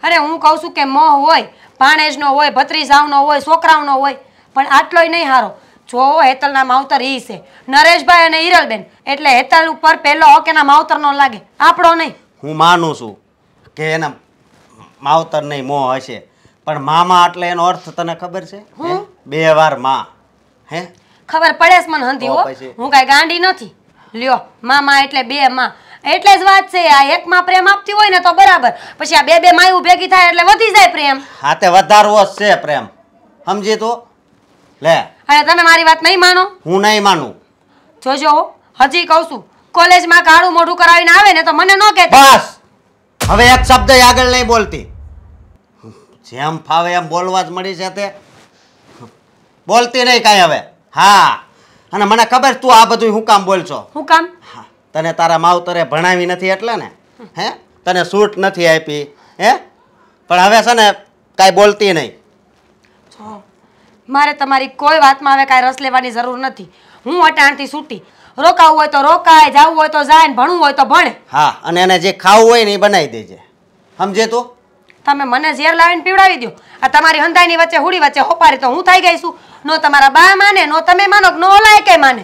[SPEAKER 4] અરે હું કહું છું કે મોહ હોય, ભાણેજનો હોય, ભત્રીજાવનો હોય, છોકરાઓનો હોય, પણ આટલોય નહીં હારો. જો હેતલના માવતર ઈ છે નરેશભાઈ અને હિરલબેન, એટલે હેતલ ઉપર પહેલો હક એના માવતરનો લાગે, આપણો નહીં.
[SPEAKER 7] હું માનું છું કે એના માવતર નહીં મોહ હશે, પણ મામા એટલે એનો અર્થ તને ખબર છે? 2 વાર માં હે
[SPEAKER 4] ખબર પડે છે મને હંધી
[SPEAKER 7] તો
[SPEAKER 4] હો
[SPEAKER 7] પછી?
[SPEAKER 4] હું કાંઈ ગાંડી નથી લ્યો મામા એટલે 2 માં એટલે જ વાત છે આ એક માં પ્રેમ આપતી હોય ને તો બરાબર પછી આ 2 માયું ભેગી થાય એટલે વધી જાય પ્રેમ
[SPEAKER 7] હા તે વધારવો જ છે પ્રેમ સમજી તું લે
[SPEAKER 4] અને તમે મારી વાત નહીં માનો
[SPEAKER 7] હું નહીં માનું
[SPEAKER 4] જોજો હો, હજી કહું છું કોલેજમાં કાળું મોઢું કરાવીને આવે ને તો મને ન કહેતા
[SPEAKER 7] બસ હવે એક શબ્દ આગળ નહીં બોલતી જેમ ફાવે એમ બોલવા જ મળી છે તે બોલતી નહીં કાંઈ હવે હા અને મને ખબર છે તું આ બધું હું કામ બોલશો
[SPEAKER 4] હું કામ
[SPEAKER 7] હા, તને તારા માવતરે ભણાવી નથી એટલે ને હે તને સૂટ નથી આપી હે પણ હવે છે ને કાંઈ બોલતી નહીં
[SPEAKER 4] જો મારે તમારી કોઈ વાતમાં હવે કાંઈ રસ લેવાની જરૂર નથી હું અટાણથી છૂટી રોકાવું હોય તો રોકાય જવું હોય તો જાય ને ભણવું હોય તો ભણે
[SPEAKER 7] હા અને એને જે ખાવું હોય ને એ બનાવી દેજે સમજે તું
[SPEAKER 4] તમે મને ઝેર લાવીને પીવડાવી દો આ તમારી હંધાઈની વચ્ચે હુડી વચ્ચે હોપારી તો હું થઈ ગઈ છું નો તમારા બા માને નો તમે માનો કે નો ઓલાય કે માને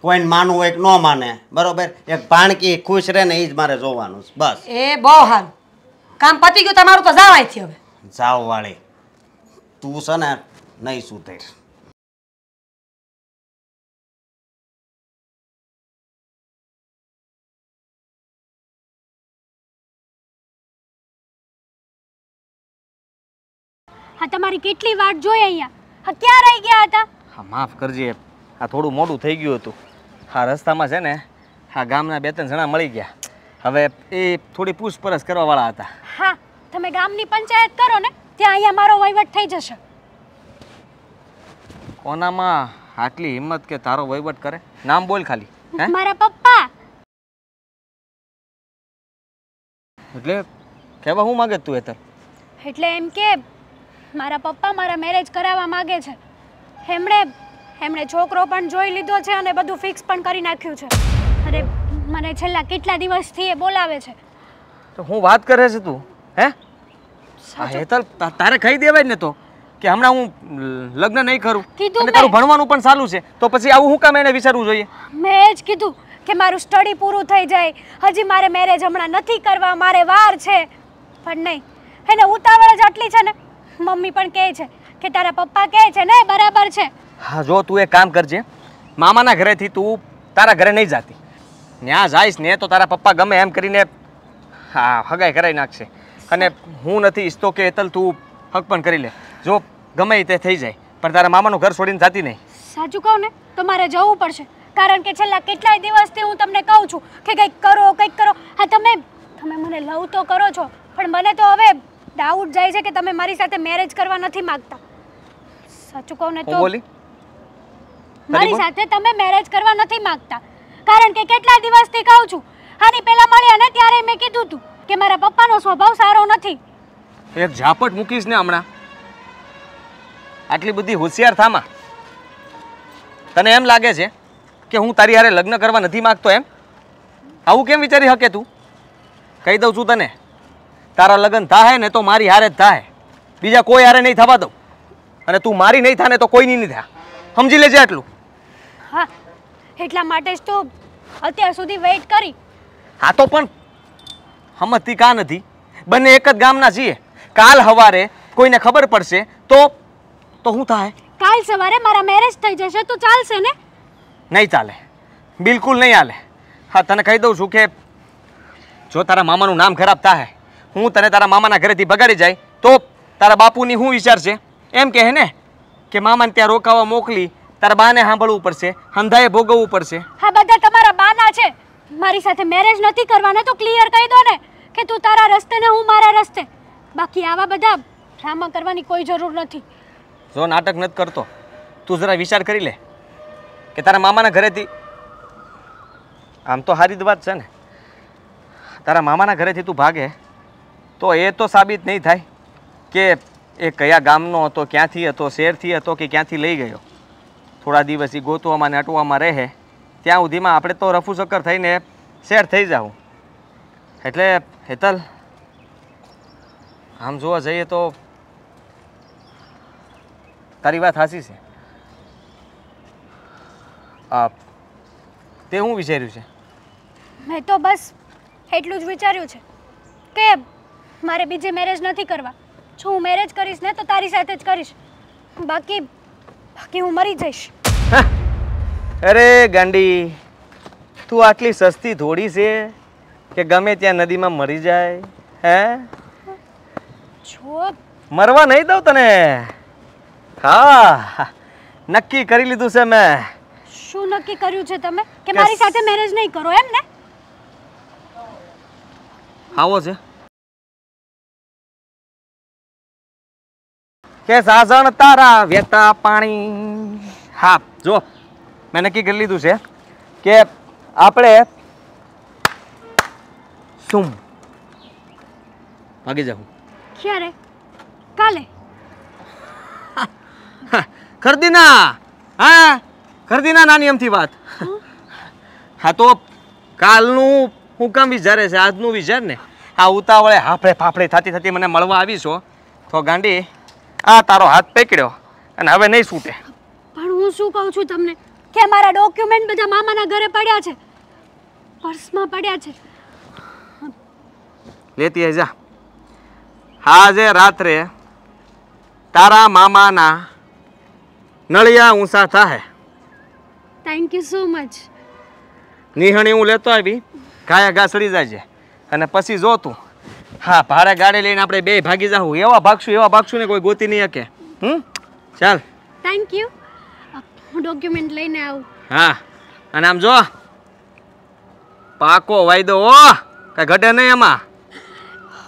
[SPEAKER 7] કોઈને માનવું હોય કે ન માને બરોબર એક ભાણકી ખુશ રહે ને એ જ મારે જોવાનું છે બસ
[SPEAKER 4] એ બહુ સારું કામ પતી ગયું તમારું તો જાવ અહીંથી હવે
[SPEAKER 7] જાવ વાળી તું છે ને નહીં સુધર
[SPEAKER 3] હા તમારી કેટલી વાટ જોઈ અહીંયા હા ક્યાં રહી ગયા હતા
[SPEAKER 6] હા માફ કરજે આ થોડું મોડું થઈ ગયું હતું આ રસ્તામાં છે ને આ ગામના 2-3 જણા મળી ગયા હવે એ થોડી પૂછપરછ કરવાવાળા હતા
[SPEAKER 3] હા તમે ગામની પંચાયત કરો ને ત્યાં અહીંયા મારો વહીવટ થઈ જશે
[SPEAKER 6] કોનામાં આટલી હિંમત કે તારો વહીવટ કરે નામ બોલ ખાલી હે
[SPEAKER 3] મારા પપ્પા
[SPEAKER 6] એટલે કહેવા હું માગે તું એતર
[SPEAKER 3] એટલે એમ કે મારા પપ્પા મારા મેરેજ કરાવવા માંગે છે એમણે છોકરો પણ જોઈ લીધો છે અને બધું ફિક્સ પણ કરી નાખ્યું છે અરે મને છેલ્લા કેટલા દિવસથી એ બોલાવે છે
[SPEAKER 6] તો હું વાત કરે છે તું હે આ હેતલ તારે કહી દેવાય ને તો કે હમણાં હું લગ્ન નહીં કરું
[SPEAKER 3] કીધું
[SPEAKER 6] અને તારું ભણવાનું પણ ચાલુ છે તો પછી આવું હું કામ એને વિચારવું જોઈએ
[SPEAKER 3] મેં જ કીધું કે મારું સ્ટડી પૂરું થઈ જાય હજી મારે મેરેજ હમણાં નથી કરવા મારે વાર છે પણ નહીં એને ઉતાવળ જ આટલી છે ને મમ્મી પણ કહે છે કે તારા પપ્પા કહે છે ને બરાબર છે
[SPEAKER 6] હા જો તું એક કામ કરજે મામાના ઘરેથી તું તારા ઘરે નહીં જાતી ત્યાં જઈશ ને તો તારા પપ્પા ગમે એમ કરીને હા હગાઈ કરાવી નાખશે અને હું નથી ઈચ્છતો કે હેતલ તું હક પણ કરી લે જો ગમે તે થઈ જાય પણ તારા મામાનું ઘર છોડીને જાતી નહીં
[SPEAKER 3] સાચું કહું ને તો મારે જવું પડશે કારણ કે છેલ્લા કેટલાય દિવસથી હું તમને કહું છું કે કંઈક કરો હા તમે મને લવ તો કરો છો પણ મને તો હવે ડાઉટ જાય છે કે તમે મારી સાથે મેરેજ કરવા નથી માંગતા સાચું કહું ને
[SPEAKER 6] હું
[SPEAKER 3] તો
[SPEAKER 6] બોલી
[SPEAKER 3] મારી સાથે તમે મેરેજ કરવા નથી માંગતા કારણ કે કેટલા દિવસથી કહું છું આની પહેલા મળ્યા ને ત્યારે મેં કીધું હતું કે મારા પપ્પાનો સ્વભાવ સારો નથી
[SPEAKER 6] એક ઝાપટ મૂકીશ ને હમણાં આટલી બધી હોશિયાર થામાં તને એમ લાગે છે કે હું તારી હારે લગ્ન કરવા નથી માંગતો એમ આવું કેમ વિચારી શકે તું કહી દઉં છું તને તારા લગ્ન થાય ને તો મારી હારે જ થાય બીજા કોઈ હારે નહીં થવા દઉં અને તું મારી નહીં થાય ને તો કોઈની નહીં થાય સમજી લેજે આટલું
[SPEAKER 3] હા એટલા માટે જ તો અત્યાર સુધી વેઇટ કરી
[SPEAKER 6] હા તો પણ હમતી કા નથી બંને એક જ ગામના છીએ કાલ સવારે કોઈને ખબર પડશે તો શું થાય
[SPEAKER 3] કાલ સવારે મારા મેરેજ થઈ જશે તો ચાલશે ને
[SPEAKER 6] નહીં ચાલે બિલકુલ નહીં હાલે હા તને કહી દઉં છું કે જો તારા મામાનું નામ ખરાબ થાય હું તને તારા મામાના ઘરેથી ભગાડી જાય તો તારા બાપુની શું વિચાર છે એમ કહે ને કે મામાને ત્યાં રોકાવા મોકલી તારા બાને સાંભળવું પડશે હંધાએ ભોગવવું પડશે
[SPEAKER 3] હા બધા તમારા બાના છે મારી સાથે મેરેજ નથી કરવાના તો ક્લિયર કહી દો ને કે તું તારા રસ્તે ને હું મારા રસ્તે બાકી આવા બધા ડ્રામા કરવાની કોઈ જરૂર નથી
[SPEAKER 6] જો નાટક નથી કરતો તું જરા વિચાર કરી લે કે તારા મામાના ઘરેથી આમ તો સારી જ વાત છે ને તારા મામાના ઘરેથી તું ભાગે તો એ તો સાબિત નહીં થાય કે એ કયા ગામનો હતો ક્યાંથી હતો શહેરથી હતો કે ક્યાંથી લઈ ગયો થોડા દિવસ એ ગોતવામાં ને અટવામાં રહે ત્યાં સુધીમાં આપણે તો રફુ ચક્કર થઈને શેર થઈ જાઉં એટલે હેતલ આમ જોવા જઈએ તો તારી વાત સાચી છે તે હું વિચાર્યું છે
[SPEAKER 3] મેં તો બસ એટલું જ વિચાર્યું છે કે મારે બીજે મેરેજ નથી કરવા જો હું મેરેજ કરીશ ને તો તારી સાથે જ કરીશ બાકી બાકી હું મરી જઈશ.
[SPEAKER 6] અરે ગાંડી, તું આટલી સસ્તી થોડી છે કે ગમે ત્યાં નદીમાં મરી જાય? હે,
[SPEAKER 3] જો
[SPEAKER 6] મરવા નહીં દઉં તને. હા, નક્કી કરી લીધું છે મેં.
[SPEAKER 3] શું નક્કી કર્યું છે તમે કે મારી સાથે મેરેજ નહીં કરો એમ ને?
[SPEAKER 6] આવો છે કે સાસણ તારા વેતા પાણી. હા જો, મેં નક્કી કરી લીધું છે કે આપણે શું ભાગી જાઉં.
[SPEAKER 3] ક્યારે? કાલે?
[SPEAKER 6] ખરદીના, હા ખરદીના નાની એમથી વાત. હા તો કાલનું હું કામ વિચારે છે, આજનું વિચાર ને. આ ઉતાવળે હાફળે ફાફડે થતી થતી મને મળવા આવીશો તો ગાંડી આ તારો હાથ પકડ્યો અને હવે નહીં છૂટે.
[SPEAKER 3] પણ હું શું કહું છું તમને કે મારા ડોક્યુમેન્ટ બધા મામાના ઘરે પડ્યા છે, પર્સમાં પડ્યા છે.
[SPEAKER 6] લેતી જા. આજે રાત્રે તારા મામાના નળિયા ઊંચા થાય.
[SPEAKER 3] Thank you so much.
[SPEAKER 6] નિહણી હું લેતો આવી, ગાયા ઘા સડી જાય છે અને પછી જો તું, હા ભાડે ગાડી લઈને આપણે બે ભાગી જાઉં. એવા ભાગશું ને કોઈ ગોતી નહીં શકે. ચાલ.
[SPEAKER 3] Thank you. હું ડોક્યુમેન્ટ લઈને આવું.
[SPEAKER 6] હા, અને આમ જો પાકો વાયદો હો, કઈ ઘટે નહીં એમાં.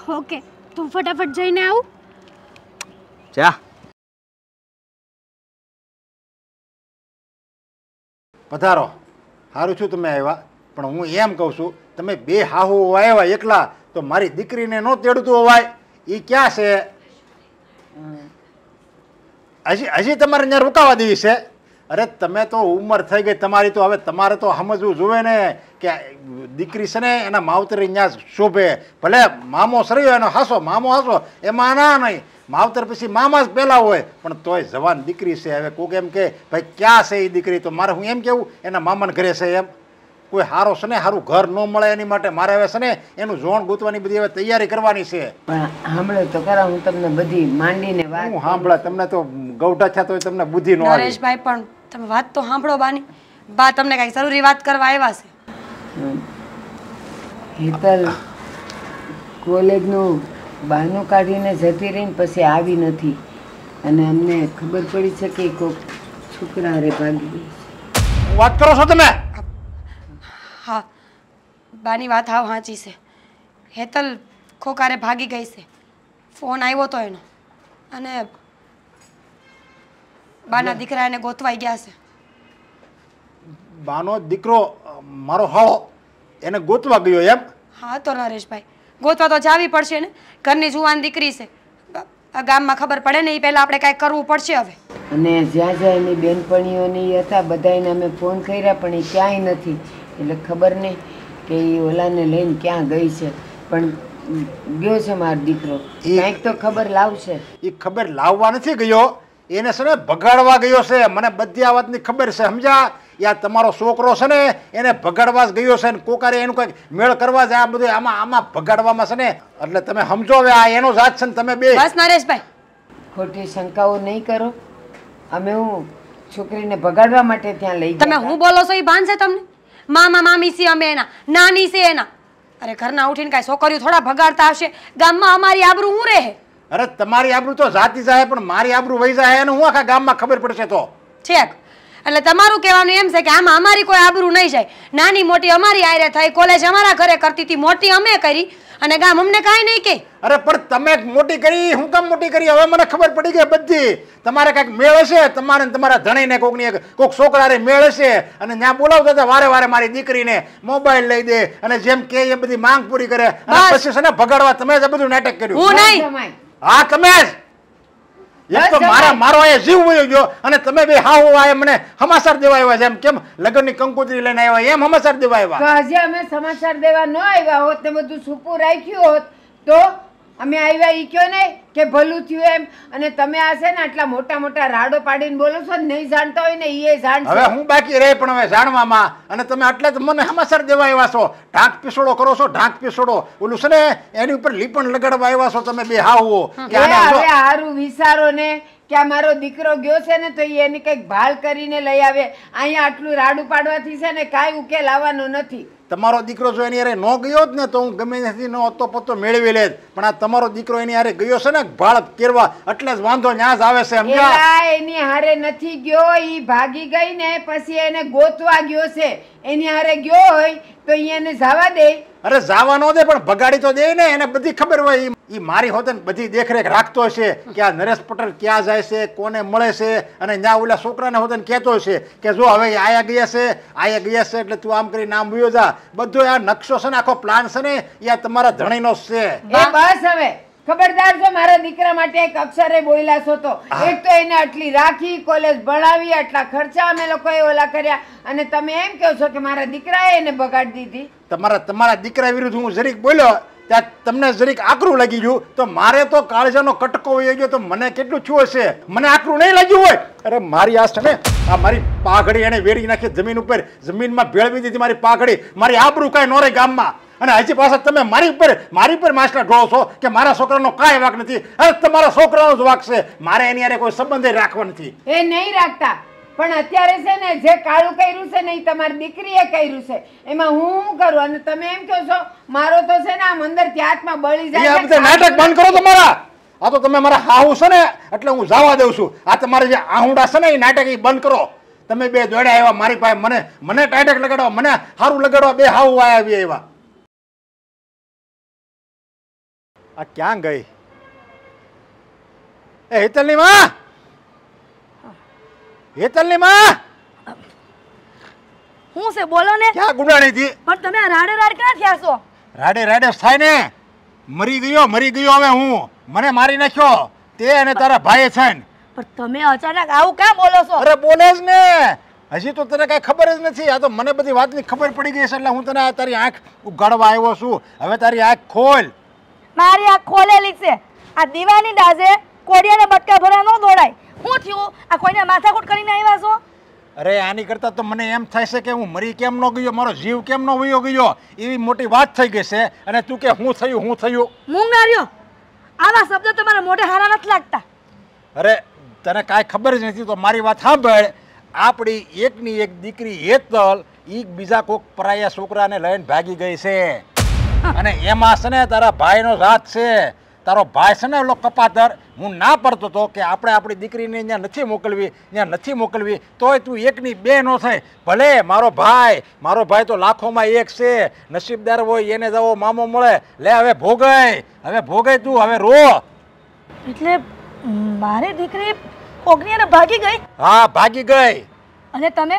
[SPEAKER 3] ઓકે, તું ફટાફટ જઈને આવું.
[SPEAKER 6] જા.
[SPEAKER 1] પધારો. સારું છું તમે આવ્યા, પણ હું એમ કહું છું તમે બે હાહુ આવ્યા એકલા તો મારી દીકરીને ન તેડતું હોવાય. એ ક્યાં છે? હજી તમારે ત્યાં રોકાવા દેવી છે? અરે તમે તો ઉંમર થઈ ગઈ તમારી, તો હવે તમારે તો સમજવું જોવે ને કે દીકરી છે ને એના માવતરે ત્યાં શોભે. ભલે મામો સર્યો એનો હાસો, મામો હાસો, એમાં ના નહીં. માવતર પછી મામા જ પહેલા હોય, પણ તોય જવાન દીકરી છે. હવે કોઈક એમ કે ભાઈ ક્યાં છે એ દીકરી, તો મારે હું એમ કેવું એના મામાને ઘરે છે એમ. કોઈ સારો છે ને સારું ઘર ન મળે એની માટે મારે હવે છે ને એનું જોણ ગૂંથવાની બધી હવે તૈયારી કરવાની છે.
[SPEAKER 5] પણ સાંભળો તો ખરા, હું તમને બધી માંડીને વાત.
[SPEAKER 1] હું સાંભળે, તમને તો ગૌઠા થયા તો તમને બુદ્ધિ ન આવે.
[SPEAKER 4] નરેશભાઈ પણ તમે વાત તો સાંભળો બાની. બા તમને કઈ જરૂરી વાત કરવા આવ્યા છે.
[SPEAKER 5] હેતલ કોલેજનું બહાનું કાઢીને જતી રહીને પછી આવી નથી, અને અમને ખબર પડી છે કે કોઈક છોકરા હારે ભાગી ગઈ.
[SPEAKER 1] વાત કરો છો તમે?
[SPEAKER 4] હા, બાની વાત હાવ સાચી છે. હેતલ ખોકારે ભાગી ગઈ છે. ફોન આવ્યો તો એનો, અને બાના દીકરા એને ગોતવાઈ ગયા છે.
[SPEAKER 1] બાનો દીકરો મારો હાળો એને ગોતવા ગયો એમ?
[SPEAKER 4] હા તો નરેશભાઈ, ગોતવા તો જાવી પડશે ને. ઘરની જુવાન દીકરી છે, આ ગામમાં ખબર પડે ને એ પહેલાં આપણે કાંઈક કરવું પડશે હવે.
[SPEAKER 5] અને જ્યાં જ્યાં એની બેનપણીઓને એ હતા બધાને અમે ફોન કર્યા, પણ એ ક્યાંય નથી. એટલે ખબર નહીં કે એ ઓલાને લઈને ક્યાં ગઈ છે. પણ ગયો છે મારો દીકરો, કંઈક તો ખબર લાવશે.
[SPEAKER 1] એ ખબર લાવવા નથી ગયો, એને છે ને ભગાડવા ગયો છે. મને બધી આ વાતની ખબર છે, સમજ્યા? યા તમારો છોકરો છે ને એને ભગાડવા જ ગયો છે ને કોકારે એનું કંઈક મેળ કરવા જાય. આ બધું આમાં ભગાડવામાં છે ને, એટલે તમે સમજો હવે આ એનો જાત છે ને તમે બે.
[SPEAKER 4] બસ નરેશભાઈ,
[SPEAKER 5] ખોટી શંકાઓ નહીં કરો. અમે હું છોકરીને ભગાડવા માટે ત્યાં લઈ ગયા.
[SPEAKER 4] તમે હું બોલો છો એ ભાન છે તમને? મામા મામી છે અમે એના, નાની છે એના. અરે ઘરના ઉઠીને કાંઈ છોકરીઓ થોડા ભગાડતા હશે? ગામમાં અમારી આબરૂ હું રહે?
[SPEAKER 1] અરે તમારી આબરૂ તો જાતી જાય, પણ મારી આબરૂ વહી જાય એને હું આખા ગામમાં ખબર પડશે તો
[SPEAKER 4] છેક. એટલે તમારું કહેવાનું એમ છે કે આમાં અમારી કોઈ આબરૂ નહીં જાય. નાની મોટી અમારી આયરે થઈ, કોલેજ અમારા ઘરે કરતી હતી, મોટી અમે કરી, અને ગામ અમને કાંઈ નહીં કે.
[SPEAKER 1] અરે પણ તમે મોટી કરી, હું કામ મોટી કરી? હવે મને ખબર પડી ગઈ બધી. તમારે કાંઈક મેળ હશે, તમારે તમારા ધણીને કોકની કોઈક છોકરાને મેળ હશે, અને ત્યાં બોલાવતા હતા વારે વારે મારી દીકરીને મોબાઈલ લઈ દે અને જેમ કે એ બધી માંગ પૂરી કરે, અને પછી છે ને ભગાડવા તમે જ બધું નાટક કર્યું.
[SPEAKER 4] હું નહીં.
[SPEAKER 1] હા તમે જ. એક તો મારો એ જીવ વયો ગયો, અને તમે બે હાવ આયા મને સમાચાર દેવા આવ્યા છે. એમ કેમ લગ્નની કંકોત્રી લઈને આવ્યા એમ સમાચાર દેવા આવ્યા?
[SPEAKER 5] હજી અમે સમાચાર દેવા ન આવ્યા હોત ને બધું છૂપું રાખ્યું હોત તો અમે આવ્યા ઈ કયો ને કે ભલું થયું એમ. અને તમે આ છે ને આટલા મોટા મોટા રાડો પાડીને બોલો છો, નહીં જાણતા હોય ને એ જાણશે.
[SPEAKER 1] હવે હું બાકી રહે પણ હવે જાણવામાં, અને તમે એટલે જ મને સમાચાર દેવા આવ્યા છો. ઢાંક પીસોડો કરો છો, ઢાંક પીસોડો. ઓલું છે ને એની ઉપર લીપણ લગાડવા આવ્યા છો તમે બે હાવો.
[SPEAKER 5] હવે હારું વિચારો ને કે આ મારો દીકરો ગયો છે ને તો એની કંઈક ભાળ કરીને લઈ આવે. અહીંયા આટલું રાડું પાડવાથી છે ને કાંઈ ઉકેલ આવવાનો નથી.
[SPEAKER 1] તમારો દીકરો જો એની હારે ન ગયો જ ને તો હું ગમે ત્યાંથી નો અતો પત્તો મેળવી લેત, પણ આ તમારો દીકરો એની હારે ગયો છે ને ભાળ કેરવા, એટલે જ વાંધો ન્યા જ આવે છે. સમજ્યા?
[SPEAKER 5] એલા એની હારે નથી ગયો, ઈ ભાગી ગઈ ને પછી એને ગોતવા ગયો છે. એની હારે ગયો હોય તો એને જવા દે.
[SPEAKER 1] અરે જાવા ન દે, પણ ભગાડી તો દે ને. એને બધી ખબર હોય, ઈ મારી હોતે ને બધી દેખરેખ રાખતો હશે કે આ નરેશ પટેલ ક્યાં જાય છે, કોને મળે છે, અને ત્યાં ઓલા છોકરાને હોતે ને કહેતો હશે કે જો હવે આયા ગયા છે એટલે તું આમ કરી નામ વયો જા. બધો આ નકશો છે ને, આખો પ્લાન છે ને, એ તમારા ધણીનો છે.
[SPEAKER 5] એ બસ હવે ખબરદાર છો, મારા દીકરા માટે એક અક્ષરે બોલ્યા છો તો. એક તો એને આટલી રાખી, કોલેજ ભણાવી, આટલા ખર્ચા અમે લોકોએ ઓલા કર્યા, અને તમે એમ કહો છો કે મારા દીકરાએ એને બગાડી દીધી.
[SPEAKER 1] તમારા દીકરા વિરુદ્ધ હું જરીક બોલ્યો ત્યાં તમને જરીક આકરું લાગી ગયું, તો મારે તો કાળજાનો કટકો વહી ગયો, તો મને કેટલું છું હશે? મને આકરું નહીં લાગ્યું હોય? અરે મારી આ છે ને, આ મારી પાઘડી એને વેરી નાખી જમીન ઉપર, જમીનમાં ભેળવી દીધી મારી પાઘડી. મારી આબરૂ કાંઈ નો રહે ગામમાં, અને હજી પાછા તમે મારી ઉપર માછલા ઢોળો છો કે મારા છોકરાનો કાંઈ વાંક નથી. અરે તમારા છોકરાનો જ વાંક છે, મારે એની હારે કોઈ સંબંધ રાખવા નથી.
[SPEAKER 5] એ નહીં રાખતા, પણ અત્યારે છે ને જે કાળું કર્યું છે ને એ તમારી દીકરીએ કર્યું છે, એમાં હું શું કરું? અને તમે એમ કહો છો મારો તો છે ને આમ અંદરથી હાથમાં બળી જાય.
[SPEAKER 1] આ બધા નાટક બંધ કરો તમારા. આ તો તમે મારા હાહુ છે ને એટલે હું જવા દઉં છું. આ તમારે જે આહુડા છે ને એ નાટક એ બંધ કરો. તમે બે દોડ્યા આવ્યા મારી પાસે, મને ટાટક લગાડવા, મને સારું લગાડવા, બે હાહુ આવી આવ્યા. આ ક્યાં ગઈ? એ હેતલની માં, હેતલની માં,
[SPEAKER 2] હું છે બોલો ને.
[SPEAKER 1] ક્યાં ગુડાણી હતી?
[SPEAKER 2] પણ તમે આ રાડે રાડ ક્યાં થયા છો?
[SPEAKER 1] રાડે થાય ને, મરી ગયો હવે હું. મને મારી નાખ્યો તે અને તારા ભાઈએ છે ને.
[SPEAKER 2] પણ તમે અચાનક આવું ક્યાં બોલો છો?
[SPEAKER 1] અરે બોલે જ ને, હજી તો તને કઈ ખબર જ નથી. આ તો મને બધી વાતની ખબર પડી ગઈ છે એટલે હું તને તારી આંખ ઉગાડવા આવ્યો છું. હવે તારી આંખ ખોલ.
[SPEAKER 2] મારી આંખ ખોલેલી છે. આ દીવાની ડાજે કોડિયાને બટકા ભરા ન દોડાય. શું થયું? આ કોઈને માથાકૂટ કરીને આવ્યા છો?
[SPEAKER 1] અરે આની કરતા તો મને એમ થાય છે કે હું મરી કેમ ન ગયો, મારો જીવ કેમ ન વયો ગયો, એવી મોટી વાત થઈ ગઈ છે. અને તું કે હું થયું?
[SPEAKER 2] મૂંગાર્યો, આવા શબ્દ તમારા મોઢે હારા નથી લાગતા.
[SPEAKER 1] અરે તને કાંઈ ખબર જ નથી તો મારી વાત સાંભળ. આપણી એકની એક દીકરી હેતલ ઈ બીજા કોઈક પરાયા છોકરાને લઈને ભાગી ગઈ છે, અને એમાં છે ને તારા ભાઈનો હાથ છે. તારો ભાઈ છે ને ઓલો કપાતર, હું ના પડતો હતો કે આપણે આપણી દીકરીને ત્યાં નથી મોકલવી, તોય તું એકની બે નો થાય. ભલે મારો ભાઈ તો લાખોમાં એક છે, નસીબદાર હોય એને જવો મામો મળે. લે હવે ભોગય તું, હવે રો.
[SPEAKER 2] એટલે મારી દીકરી ઓગણીને ભાગી ગઈ?
[SPEAKER 1] હા ભાગી ગઈ.
[SPEAKER 2] અને તમે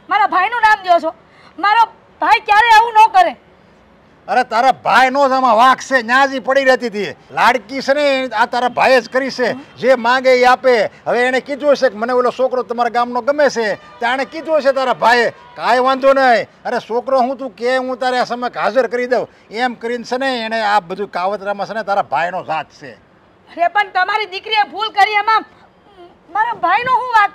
[SPEAKER 2] મારા ભાઈનું નામ દો છો? મારો ભાઈ ક્યારે આવું ન કરે.
[SPEAKER 1] અરે તારા ભાઈ નો જ આમાં વાંક છે, ન્યા જ પડી રહેતી હતી. લાડકી છે ને આ તારા ભાઈએ જ કરી છે, જે માંગે એ આપે. હવે એને કીધું હશે કે મને ઓલો છોકરો તમારા ગામનો ગમે છે, ત્યાં એને કીધું હશે તારા ભાઈએ, કાંઈ વાંધો નહીં. અરે છોકરો હું તું કે હું તારે આ સમય હાજર કરી દઉં એમ કરીને છે ને એને આ બધું કાવતરામાં છે ને તારા ભાઈનો સાથ છે.
[SPEAKER 2] અરે પણ તમારી દીકરીએ ભૂલ કરી, એમાં મારા ભાઈનો શું વાંક?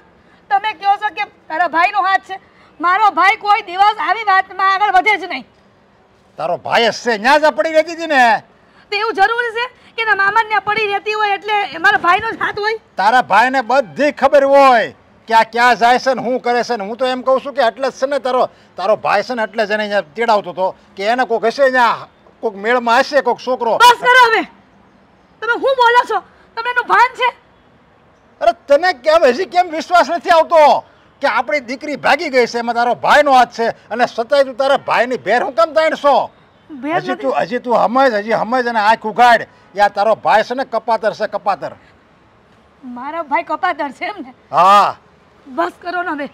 [SPEAKER 2] તમે કહો છો કે તારા ભાઈનો હાથ છે. મારો ભાઈ કોઈ દિવસ આવી વાતમાં આગળ વધે જ નહીં.
[SPEAKER 1] તારો ભાઈ જ છે, ન્યા જ પડી રહેતી હતી ને.
[SPEAKER 2] તો એવું જરૂરી છે કે ના મામા ત્યાં પડી રહેતી હોય એટલે મારા ભાઈનો જ હાથ હોય?
[SPEAKER 1] તારા ભાઈને બધી ખબર હોય કે આ ક્યાં જાય છે ને શું કરે છે ને. હું તો એમ કહું છું કે એટલે જ છે ને તારો ભાઈ છે ને એટલે જ એને અહીંયા તેડાવતો હતો કે એને કોઈક હશે અહીંયા, કોઈક મેળમાં હશે કોઈક છોકરો.
[SPEAKER 2] બસ કરો હવે, તમે શું બોલો છો? તમને એનું ભાન છે?
[SPEAKER 1] અરે તને કેમ વિશ્વાસ નથી આવતો કે આપણી દીકરી ભાગી ગઈ છે, એમાં તારો ભાઈનો હાથ છે, અને સતાય તું તારા ભાઈની ભેર હું કેમ તાણશો? હજી તું સમજ અને આંખ ઉઘાડ. યા તારો ભાઈ છે ને કપાતર છે, કપાતર.
[SPEAKER 2] મારા ભાઈ કપાતર છે એમ ને?
[SPEAKER 1] હા
[SPEAKER 2] બસ કરો ને હવે.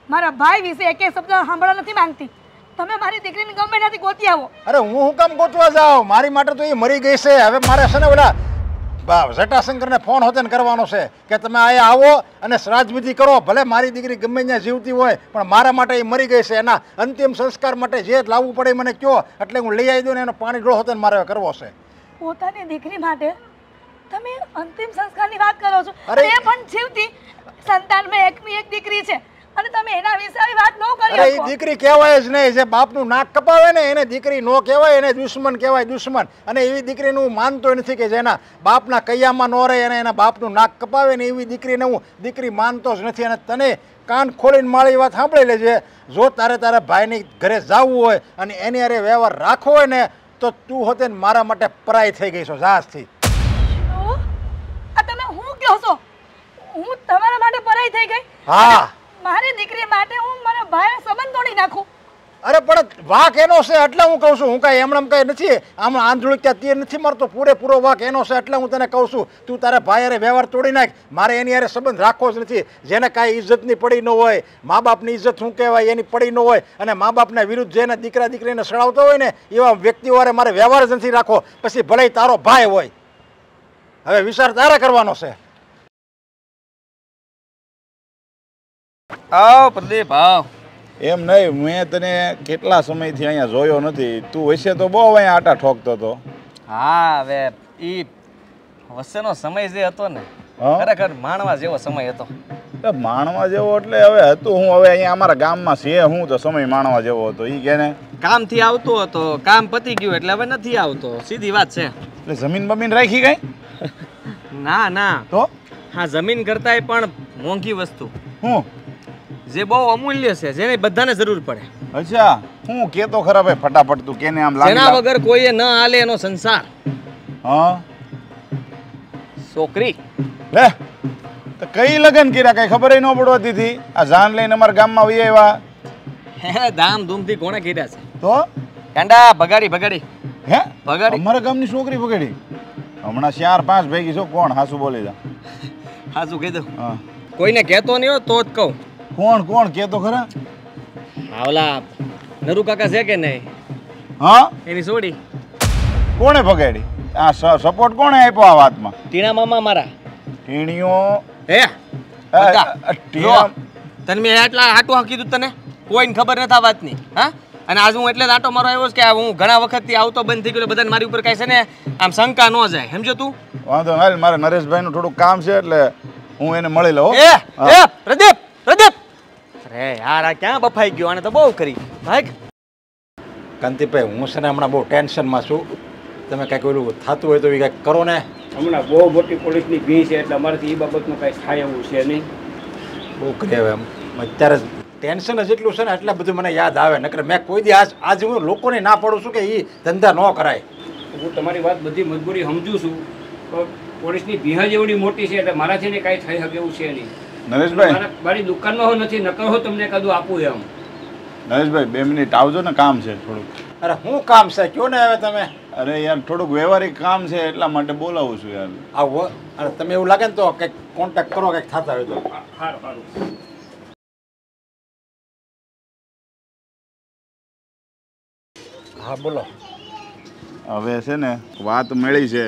[SPEAKER 2] મારા ભાઈ વિશે એક શબ્દ સાંભળવા નથી માંગતી. તમે મારી દીકરીને ગમે ત્યાંથી ગોતી આવો.
[SPEAKER 1] અરે હું કેમ ગોતવા જાઉં? મારી માટે તો એ મરી ગઈ છે. હવે મારે છે ને ઓલા જટાશંકરને ફોન હોતે કરવાનો છે કે તમે અહીંયા આવો અને શ્રાદ્ધ વિધિ કરો. ભલે મારી દીકરી ગમે ત્યાં જીવતી હોય, પણ મારા માટે એ મરી ગઈ છે. એના અંતિમ સંસ્કાર માટે જે લાવવું પડે મને કહો, એટલે હું લઈ આવી દઉં ને એનો પાણી ડોળ હોતે મારે કરવો છે.
[SPEAKER 2] પોતાની દીકરી માટે તમે અંતિમ સંસ્કારની વાત કરો છો? અરે એ પણ જીવતી સંતાનમાં એકની એક દીકરી છે અને તમે એના વિશે આવી વાત ન કરી બોલી
[SPEAKER 1] અરે એ
[SPEAKER 2] શકો.
[SPEAKER 1] દીકરી કહેવાય જ નહીં. જે બાપનું નાક કપાવે ને એને દીકરી નો કહેવાય, એને દુશ્મન કહેવાય, દુશ્મન. અને એવી દીકરીનું હું માનતો નથી કે જેના બાપના કૈયામાં ન રહે અને એના બાપનું નાક કપાવે ને એવી દીકરીને હું દીકરી માનતો જ નથી. અને તને કાન ખોલીને મારી વાત સાંભળી લેજે. જો તારા ભાઈની ઘરે જવું હોય અને એની હારે વ્યવહાર રાખવો હોય ને તો તું હોતે ને મારા માટે પરાઈ થઈ ગઈ છો જાસથી.
[SPEAKER 2] આ તમે હું કહો છો? હું તમારા માટે પરાઈ થઈ ગઈ?
[SPEAKER 1] હા.
[SPEAKER 2] મારી દીકરી માટે હું મારા ભાઈનો સંબંધ તોડી નાખું?
[SPEAKER 1] અરે પણ વાક એનો છે એટલે હું કહું છું. હું કાંઈ એમણે કઈ નથી આમ આંધળું ત્યાં તીર નથી મારતો. પૂરેપૂરો વાક એનો છે એટલે હું તને કહું છું તું તારા ભાઈ હારે વ્યવહાર તોડી નાખ. મારે એની હારે સંબંધ રાખવો જ નથી. જેને કાંઈ ઇજ્જતની પડી ન હોય, મા બાપની ઇજ્જત શું કહેવાય એની પડી ન હોય અને મા બાપના વિરુદ્ધ જેને દીકરા દીકરીને સડાવતો હોય ને એવા વ્યક્તિઓ હારે મારે વ્યવહાર જ નથી રાખવો. પછી ભલે તારો ભાઈ હોય. હવે વિચાર તારે કરવાનો છે.
[SPEAKER 6] આવ પ્રદીપ આવ.
[SPEAKER 8] એમ નહીં, મેં તને કેટલા સમયથી અહીંયા જોયો નથી. તું વૈસે તો બહુ અહીંયા આટા ઠોકતો હતો.
[SPEAKER 6] હા હવે ઈ વચ્ચેનો સમય જે હતો ને
[SPEAKER 8] હા?
[SPEAKER 6] ખરેખર માણવા જેવો સમય હતો.
[SPEAKER 8] એટલે માણવા જેવો એટલે હવે હતું હું હવે અહીંયા અમારા ગામમાં છે હું તો સમય માણવા જેવો હતો. ઈ કે ને
[SPEAKER 6] કામથી આવતો હતો, કામ પતી ગયું એટલે હવે નથી આવતો. સીધી વાત છે.
[SPEAKER 8] એટલે જમીન બમીન રાખી ગઈ
[SPEAKER 6] ના ના,
[SPEAKER 8] તો
[SPEAKER 6] હા જમીન કરતાંય પણ મોંઘી વસ્તુ
[SPEAKER 8] હું
[SPEAKER 6] જે બહુ અમૂલ્ય છે, જેને બધાને જરૂર પડે.
[SPEAKER 8] અચ્છા હું કેતો ખરા ભાઈ ફટાફટ તું કેને આમ લાગે
[SPEAKER 6] જેના વગર કોઈએ ન હાલે એનો સંસાર.
[SPEAKER 8] હા
[SPEAKER 6] છોકરી
[SPEAKER 8] લે તો કઈ લગન કર્યા કઈ ખબર ન પડવા દીધી. આ જાન લઈને અમારા ગામમાં વહી આવ્યા
[SPEAKER 6] હે ધામધૂમથી કોણે કર્યા છે?
[SPEAKER 8] તો
[SPEAKER 6] કાંડા ભગાડી ભગાડી
[SPEAKER 8] હે
[SPEAKER 6] ભગાડી.
[SPEAKER 8] અમારા ગામની છોકરી પકડી હમણાં 4-5 ભેગી છો. કોણ હાસુ બોલી જા?
[SPEAKER 6] હા શું કહી દઉં?
[SPEAKER 8] હા
[SPEAKER 6] કોઈને કહેતો નહીં હો તો જ કહું.
[SPEAKER 8] કોણ કોણ કેતો ખરા?
[SPEAKER 6] હા ઓલા નરુ કાકા છે કે નહીં
[SPEAKER 8] હા
[SPEAKER 6] એની છોડી.
[SPEAKER 8] કોણે પકડી? આ સપોર્ટ કોણે આપ્યો આ વાતમાં?
[SPEAKER 6] ટીણા મામા મારા.
[SPEAKER 8] ટીણીઓ
[SPEAKER 6] હે બધા.
[SPEAKER 8] ટીણા
[SPEAKER 6] તને મેં એટલા આટું કીધું તને કોઈને ખબર નથી આ વાતની. હા અને આજ હું એટલે જ આટો મારો આવ્યો છે કે હું ઘણા વખતથી આવતો બંધ થઈ ગયો. બધાને મારી ઉપર કાંઈ છે ને આમ શંકા ન જાય. સમજો તું?
[SPEAKER 8] વાંધો હાલ મારે નરેશભાઈનું થોડુંક કામ છે એટલે હું એને મળી લઉં.
[SPEAKER 6] એ એ પ્રદીપ પ્રદીપ અરે યાર આ ક્યાં બફાઈ ગયો? આને તો બહુ કરી ભાઈ.
[SPEAKER 1] કાંતિભાઈ હું છે ને હમણાં બહુ ટેન્શનમાં છું. તમે કાંઈક ઓલું થતું હોય તો એ કાંઈક કરો ને.
[SPEAKER 9] હમણાં બહુ મોટી પોલીસની ભીડ છે એટલે અમારાથી એ બાબતનું કાંઈ થાય એવું છે નહીં.
[SPEAKER 1] બહુ કરે હવે એમ અત્યારે ટેન્શન જ એટલું છે ને એટલે બધું મને યાદ આવે. નકર મેં કોઈ દી આજે હું લોકોને ના પાડું છું કે એ ધંધા ન કરાય.
[SPEAKER 9] હું તમારી વાત બધી મજબૂરી સમજુ છું તો પોલીસની ભીડ જ એવડી મોટી છે એટલે મારાથી ને કાંઈ થઈ શકે એવું છે નહીં.
[SPEAKER 8] નરેશભાઈ
[SPEAKER 9] મારી દુકાનમાં હું નથી નકર હો તમને કદું આપું એમ.
[SPEAKER 8] નરેશભાઈ 2 મિનિટ આવજો ને કામ છે થોડુંક.
[SPEAKER 1] અરે શું કામ છે કયો ને હવે તમે.
[SPEAKER 8] અરે યાર થોડુંક વ્યવહારિક કામ છે એટલા માટે બોલાવું છું યાર.
[SPEAKER 1] આવો અરે તમે એવું લાગે ને તો કંઈક કોન્ટેક્ટ કરો કંઈક થતા હોય તો.
[SPEAKER 9] સારું સારું.
[SPEAKER 1] હા બોલો.
[SPEAKER 8] હવે છે ને વાત મળી છે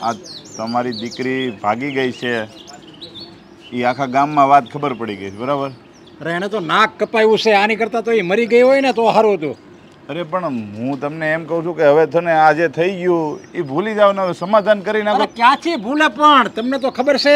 [SPEAKER 8] આ તમારી દીકરી ભાગી ગઈ છે એ આખા ગામમાં વાત ખબર પડી ગઈ છે બરાબર.
[SPEAKER 1] અરે એને તો નાક કપાયું છે. આની કરતાં તો એ મરી ગઈ હોય ને તો સારું હતું.
[SPEAKER 8] અરે પણ હું તમને એમ કહું છું કે હવે તને આ જે થઈ ગયું એ ભૂલી જાવ ને હવે સમાધાન કરી નાખો.
[SPEAKER 1] અરે ક્યાંથી ભૂલે પણ તમને તો ખબર છે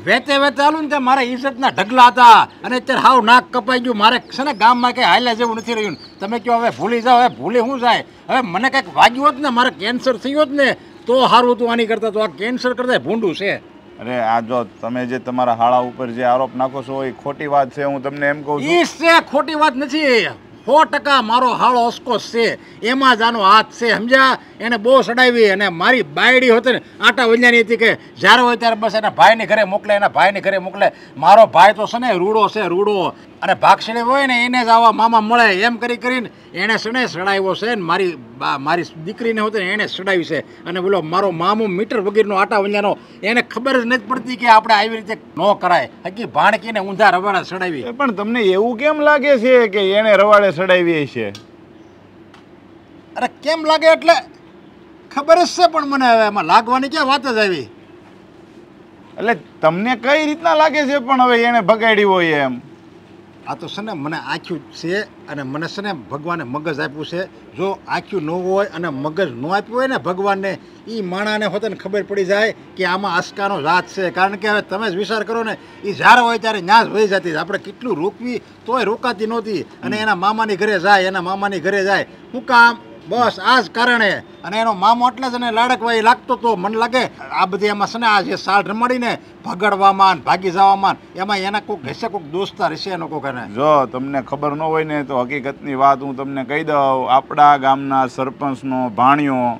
[SPEAKER 1] વેતે વેતે આલું ને તે મારા ઇજ્જતના ઢગલા હતા અને અત્યારે હાવ નાક કપાઈ ગયું. મારે છે ને ગામમાં કંઈ હાલ્યા જેવું નથી રહ્યું. તમે કહો હવે ભૂલી જાઓ. હવે ભૂલી શું જાય? હવે મને કંઈક વાગ્યું હોત ને મારે કેન્સર થયું હોત ને તો સારું હતું. આની કરતાં તો આ કેન્સર કરતાં ભૂંડું છે.
[SPEAKER 8] અરે આ જો તમે જે તમારા હાળા ઉપર જે આરોપ નાખો છો એ ખોટી વાત છે. હું તમને એમ કહું છું
[SPEAKER 1] ઈ છે ખોટી વાત નથી. 100% મારો હાળો અસકોસ છે. એમાં જ આનો હાથ છે સમજ્યા. એને બહુ સડાવી અને મારી બાયડી હોતી ને આટા વંજાની હતી કે જ્યારે હોય ત્યારે બસ એના ભાઈને ઘરે મોકલે એના ભાઈને ઘરે મોકલે. મારો ભાઈ તો છે ને રૂડો છે રૂડો. અને ભાગશેડી હોય ને એને જ આવા મામા મળે એમ કરી કરીને એણે સણે સડાવ્યો છે ને મારી દીકરીને હોતી ને એણે સડાવી છે. અને બોલો મારો મામો મીટર વગેરેનો આટા વંજાનો એને ખબર જ નથી પડતી કે આપણે આવી રીતે ન કરાય. હકી ભાણકીને ઊંધા રવાડા સડાવી.
[SPEAKER 8] પણ તમને એવું કેમ લાગે છે કે એને રવાડે સડાવી છે?
[SPEAKER 1] અરે કેમ લાગે એટલે ખબર જ છે પણ મને હવે એમાં લાગવાની ક્યાં વાત જ આવી.
[SPEAKER 8] એટલે તમને કઈ રીતના લાગે છે પણ હવે એને ભગાડી હોય એમ?
[SPEAKER 1] આ તો છે ને મને આખ્યું છે અને મને છે ને ભગવાને મગજ આપ્યું છે. જો આખ્યું ન હોય અને મગજ ન આપ્યું હોય ને ભગવાનને, એ માણાને હોતે ને ખબર પડી જાય કે આમાં અસકાનો જાત છે. કારણ કે હવે તમે જ વિચાર કરો ને, એ જ્યારે હોય ત્યારે ન્યાજ વહી જતી. આપણે કેટલું રોકવી તોય રોકાતી નહોતી. અને એના મામાની ઘરે જાય, એના મામાની ઘરે જાય. શું કામ? બસ આ જ કારણે. અને એનો મામો એટલે જ એને લાડકવાઈ લાગતો તો. મને લાગે આ બધી એમાં છે ને આ જે સાલ રમાડીને ભગાડવામાં ભાગી જવામાં એમાં એના કોઈક હશે, કોઈક દોસ્તાર હશે એનો કોઈક. એને
[SPEAKER 8] જો તમને ખબર ન હોય ને તો હકીકતની વાત હું તમને કહી દઉં. આપણા ગામના સરપંચનો ભાણિયો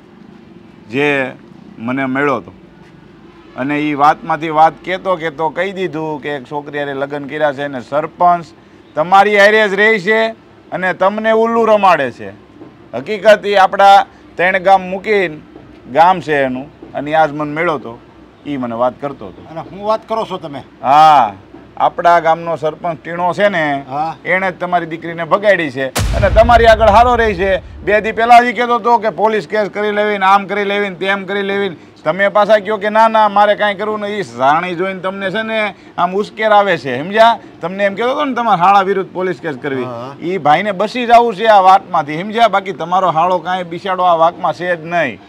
[SPEAKER 8] જે મને મળ્યો હતો અને એ વાતમાંથી વાત કહેતો કહી દીધું કે એક છોકરી હારે લગ્ન કર્યા છે અને સરપંચ તમારી હારે જ રહે છે અને તમને ઉલ્લું રમાડે છે. હકીકત એ આપણા 3 ગામ મૂકીને ગામ છે એનું, અને આજ મને મળ્યો હતો, એ મને વાત કરતો હતો.
[SPEAKER 1] અને હું વાત કરો છો તમે?
[SPEAKER 8] હા, આપણા ગામનો સરપંચ ટીણો છે ને, એણે જ તમારી દીકરીને ભગાડી છે અને તમારી આગળ હારો રહી છે. 2 દી પહેલા જ કહેતો હતો કે પોલીસ કેસ કરી લેવીને, આમ કરી લેવીને, તેમ કરી લેવીને. તમે પાછા કહો કે ના ના મારે કાંઈ કરવું નહીં. એ જાણી જોઈને તમને છે ને આમ ઉશ્કેર આવે છે, સમજ્યા? તમને એમ કહેતો હતો ને તમારા હાળા વિરુદ્ધ પોલીસ કેસ કરવી. એ ભાઈને બસી જવું છે આ વાતમાંથી, સમજ્યા? બાકી તમારો હાળો કાંઈ બિસાડો આ વાતમાં છે જ નહીં.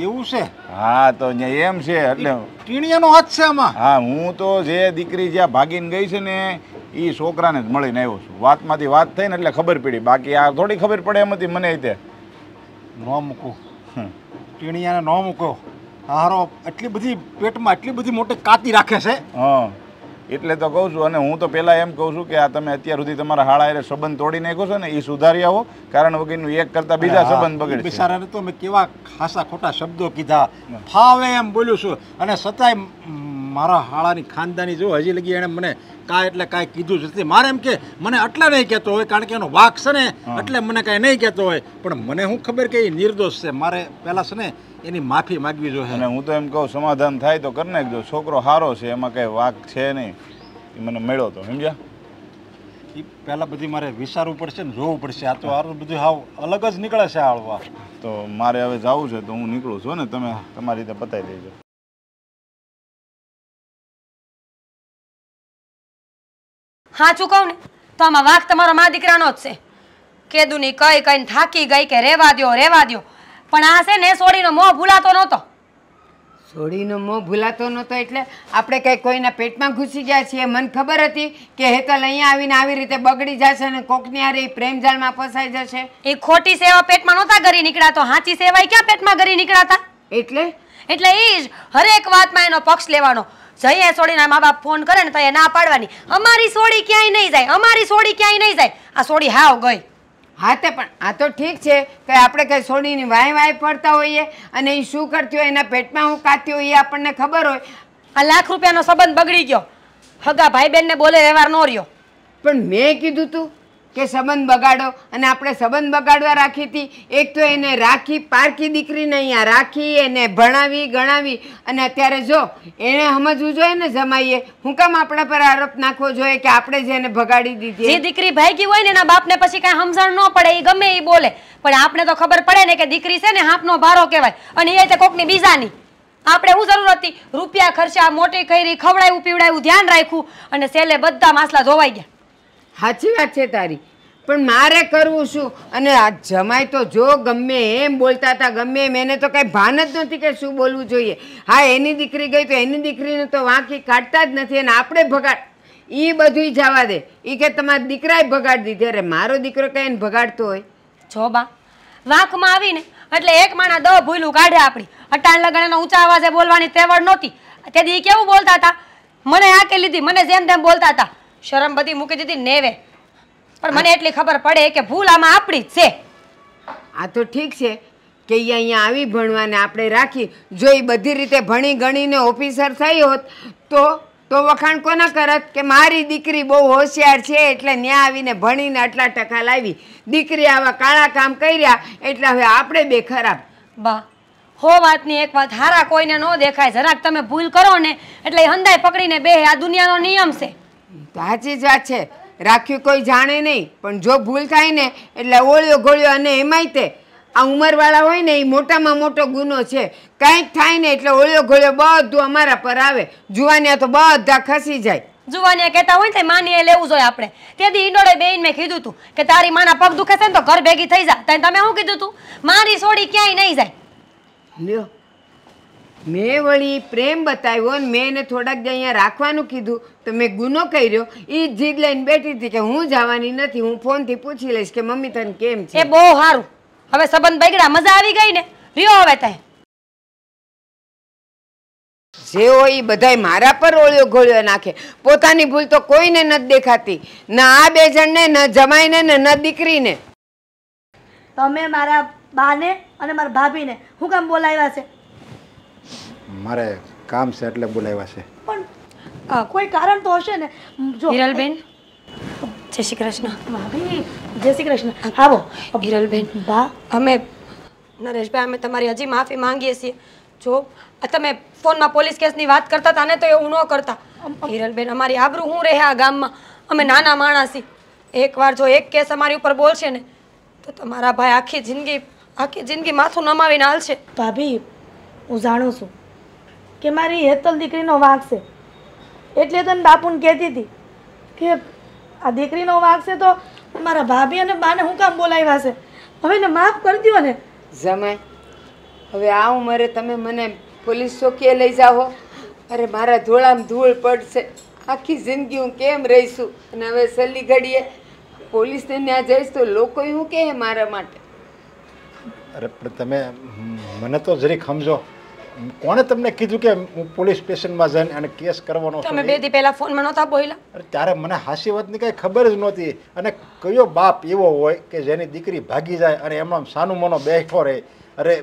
[SPEAKER 1] એવું છે?
[SPEAKER 8] હા, તો એમ છે એટલે
[SPEAKER 1] ટીણીયાનો હાથ છે આમાં.
[SPEAKER 8] હા, હું તો જે દીકરી જ્યાં ભાગીને ગઈ છે ને એ છોકરાને જ મળીને આવ્યો છું. વાતમાંથી વાત થઈ ને એટલે ખબર પડી. બાકી આ થોડી ખબર પડે એમ હતી મને. તે
[SPEAKER 1] ન મૂકું ટીણીયાને, ન મૂકો. હારો એટલી બધી પેટમાં એટલી બધી મોટી કાતી રાખે છે.
[SPEAKER 8] હા, એટલે તો કહું છું. અને હું તો પહેલાં એમ કહું છું કે આ તમે અત્યાર સુધી તમારા હાળા હારે સંબંધ તોડી નાખ્યો છો ને, એ સુધારી આવો. કારણ વગરનું એક કરતાં બીજા સંબંધ બગડે.
[SPEAKER 1] બિચારાને તો મેં કેવા ખાસા ખોટા શબ્દો કીધા, ફાવે એમ બોલ્યું છું. અને છતાંય મારા હાળાની ખાનદાની જો હજી લગી એણે મને કાંઈ એટલે કાંઈ કીધું જ નથી. મારે એમ કે મને આટલા નહીં કહેતો હોય કારણ કે એનો વાક છે ને, એટલે મને કાંઈ નહીં કહેતો હોય. પણ મને શું ખબર કે એ નિર્દોષ છે. મારે પહેલાં છે ને એની માફી માગવી જોઈએ.
[SPEAKER 8] અને હું તો એમ કહું સમાધાન થાય તો કરી નાખજો. છોકરો સારો છે, એમાં કંઈ વાક છે નહીં. એ મને મળ્યો તો, સમજ્યા?
[SPEAKER 1] એ પહેલાં બધી મારે વિચારવું પડશે ને જોવું પડશે. આ તો હારું બધું હાવ અલગ જ નીકળે છે આળવા.
[SPEAKER 8] તો મારે હવે જવું છે તો હું નીકળું છું ને, તમે તમારી રીતે પતાવી દેજો.
[SPEAKER 4] સાચું કહું ને તો આમાં વાંક તમારો મા દીકરાનો જ છે. કેદુની કઈને થાકી ગઈ કે રેવા દ્યો. પણ આ છે ને સોડીનો મોં ભૂલાતો નહોતો.
[SPEAKER 5] સોડીનો મોં ભૂલાતો નહોતો એટલે આપણે કંઈ કોઈના પેટમાં ઘૂસી ગયા છીએ. મને ખબર હતી કે હેતલ અહીંયા આવીને આવી રીતે બગડી જશે અને કોકની હારે પ્રેમ જાળમાં ફસાઈ જશે.
[SPEAKER 4] એ ખોટી સેવા પેટમાં નહોતા ગરી નીકળ્યા તો સાચી સેવા ક્યાં પેટમાં ગરી નીકળાતા?
[SPEAKER 5] એટલે
[SPEAKER 4] એ જ હરેક વાતમાં એનો પક્ષ લેવાનો. જઈએ સોડીના મા બાપ ફોન કરે ને તો એ ના પાડવાની. અમારી સોડી ક્યાંય નહીં જાય, અમારી સોડી ક્યાંય નહીં જાય. આ સોડી હાવ ગઈ.
[SPEAKER 5] હા તે પણ આ તો ઠીક છે કે આપણે કંઈ સોડીની વાય પડતા હોઈએ અને એ શું કરતી હોય, એના પેટમાં હું કાતી હોય એ આપણને ખબર હોય.
[SPEAKER 4] આ લાખ રૂપિયાનો સંબંધ બગડી ગયો. હગા ભાઈ બહેનને બોલે વ્યવહાર નો રહ્યો.
[SPEAKER 5] પણ મેં કીધું તું કે સંબંધ બગાડો અને આપણે સંબંધ બગાડવા રાખી હતી. એક તો એને રાખી પારકી દીકરીને અહીંયા રાખી, એને ભણાવી ગણાવી અને અત્યારે જો એને સમજવું જોઈએ ને જમાઈએ. હું કામ આપણા પર આરોપ નાખવો જોઈએ કે આપણે જ એને ભગાડી દીધી?
[SPEAKER 4] જે દીકરી ભાગી હોય ને એના બાપને પછી કાંઈ સમજણ ન પડે, એ ગમે એ બોલે. પણ આપણે તો ખબર પડે ને કે દીકરી છે ને હાપનો ભારો કહેવાય અને એ તે કોકની બીજાની. આપણે શું જરૂર હતી? રૂપિયા ખર્ચા, મોટી કરી, ખવડાવ્યું પીવડાવ્યું, ધ્યાન રાખ્યું અને છેલ્લે બધા માસલા ધોવાઈ ગયા.
[SPEAKER 5] સાચી વાત છે તારી, પણ મારે કરવું શું? અને આ જમાઈ તો જો ગમે એમ બોલતા હતા, ગમે એમ, એને તો કાંઈ ભાન જ નથી કે શું બોલવું જોઈએ. હા, એની દીકરી ગઈ તો એની દીકરીને તો વાંકી કાઢતા જ નથી અને આપણે ભગાડ. એ બધું જવા દે. એ કે તમારા દીકરાએ ભગાડી દીધી. અરે મારો દીકરો કઈ એને ભગાડતો હોય?
[SPEAKER 4] જો બા, વાંકમાં આવીને એટલે એક માણા 10 ભૂલું કાઢે આપણી. અટાણ લગણનો ઊંચા અવાજે બોલવાની તેવડ નહોતી. તેથી એ કેવું બોલતા હતા, મને આકે લીધી, મને જેમ તેમ બોલતા હતા. શરમ બધી મૂકી દીધી નેવે. પણ મને એટલી ખબર પડે કે ભૂલ આમાં આપણી જ છે.
[SPEAKER 5] આ તો ઠીક છે કે એ અહીંયા આવી ભણવાને આપણે રાખી. જો એ બધી રીતે ભણી ગણીને ઓફિસર થઈ હોત તો વખાણ કોના કરત કે મારી દીકરી બહુ હોશિયાર છે એટલે ન્યા આવીને ભણીને આટલા ટકા લાવી. દીકરી આવા કાળા કામ કર્યા એટલે હવે આપણે બે ખરાબ.
[SPEAKER 4] બા, હો વાતની એક વાત, હારા કોઈને ન દેખાય. જરાક તમે ભૂલ કરો ને એટલે હંધાઈ પકડીને બે. આ દુનિયાનો નિયમ છે.
[SPEAKER 5] સાચી જ વાત છે. રાખ્યું કોઈ જાણે નહીં, પણ જો ભૂલ થાય ને એટલે ઓળ્યો ગોળ્યો. અને એમાંય તે આ ઉંમરવાળા હોય ને એ મોટામાં મોટો ગુનો છે. કંઈક થાય ને એટલે ઓળ્યો ગોળ્યો બધું અમારા પર આવે. જુવાનિયા તો બધા ખસી જાય.
[SPEAKER 4] જુવાનીએ કહેતા હોય ને માની લેવું જોઈએ આપણે. તેથી ઈંડોળે બેન મેં કીધું તું કે તારી માના પગ દુખે છે ને તો ઘર ભેગી થઈ જા. તમે શું કીધું તું? મારી છોડી ક્યાંય નહીં જાય.
[SPEAKER 5] લ્યો મેં વળી પ્રેમ બતાવ્યો ને મેં એને થોડાક દી અહીંયા રાખવાનું કીધું તો મેં ગુનો કર્યો. એ જીદ લઈને બેઠી હતી કે હું જવાની નથી, હું ફોનથી પૂછી લઈશ કે મમ્મી તને કેમ છે.
[SPEAKER 4] એ બહુ સારું. હવે સંબંધ બગડ્યા, મજા આવી ગઈ ને. રહ્યો હવે તય
[SPEAKER 5] જે હોય એ બધાય મારા પર ઓળ્યો ઘોળ્યો નાખે. પોતાની ભૂલ તો કોઈને નથી દેખાતી, ના આ બે જણને, ન જમાઈને ને ન દીકરીને.
[SPEAKER 2] તમે મારા બાને અને મારા ભાભીને હું કામ બોલાવ્યા છે?
[SPEAKER 1] મારે કામ છે એટલે બોલાવ્યા છે.
[SPEAKER 2] પણ કોઈ કારણ તો હશે ને. જો
[SPEAKER 4] હિરલબેન, જય શ્રી કૃષ્ણ.
[SPEAKER 2] ભાભી જય શ્રી કૃષ્ણ. આવો.
[SPEAKER 4] હિરલબેન,
[SPEAKER 2] બા
[SPEAKER 4] અમે નરેશભાઈ અમે તમારી હજી માફી માંગીએ છીએ. જો તમે ફોનમાં પોલીસ કેસની વાત કરતા હતા ને તો એવું ન કરતા. હિરલબેન, અમારી આબરૂ શું રહે આ ગામમાં? અમે નાના માણસ છીએ. એકવાર જો એક કેસ અમારી ઉપર બોલશે ને તો તમારા ભાઈ આખી જિંદગી માથું નમાવીને હાલશે.
[SPEAKER 2] ભાભી હું જાણું છું કે મારી હેતલ દીકરીનો વાંક છે, એટલે તને બાપુને કહેતી હતી કે આ દીકરીનો વાંક છે તો મારા ભાભી અને બાને હું કામ બોલાવ્યા છે. હવે ને માફ કરી દો ને.
[SPEAKER 5] જમાય હવે આ ઉંમરે તમે મને પોલીસ ચોકીએ લઈ જાઓ? અરે મારા ધોળામાં ધૂળ પડશે. આખી જિંદગી હું કેમ રહીશું? અને હવે છેલ્લી ઘડીએ પોલીસને ત્યાં જઈશ તો લોકો શું કહે મારા માટે?
[SPEAKER 1] અરે પણ તમે મને તો જરીક સમજો. કોણે તમને કીધું કે હું પોલીસ સ્ટેશનમાં જઈને અને કેસ કરવાનો છું?
[SPEAKER 4] તમે બે દી પહેલા ફોનમાં નહોતા બોલ્યા?
[SPEAKER 1] અરે ત્યારે મને હાસી વાતની કાંઈ ખબર જ નહોતી. અને કયો બાપ એવો હોય કે જેની દીકરી ભાગી જાય અને એમાં સાનું મનો બેઠો રહે? અરે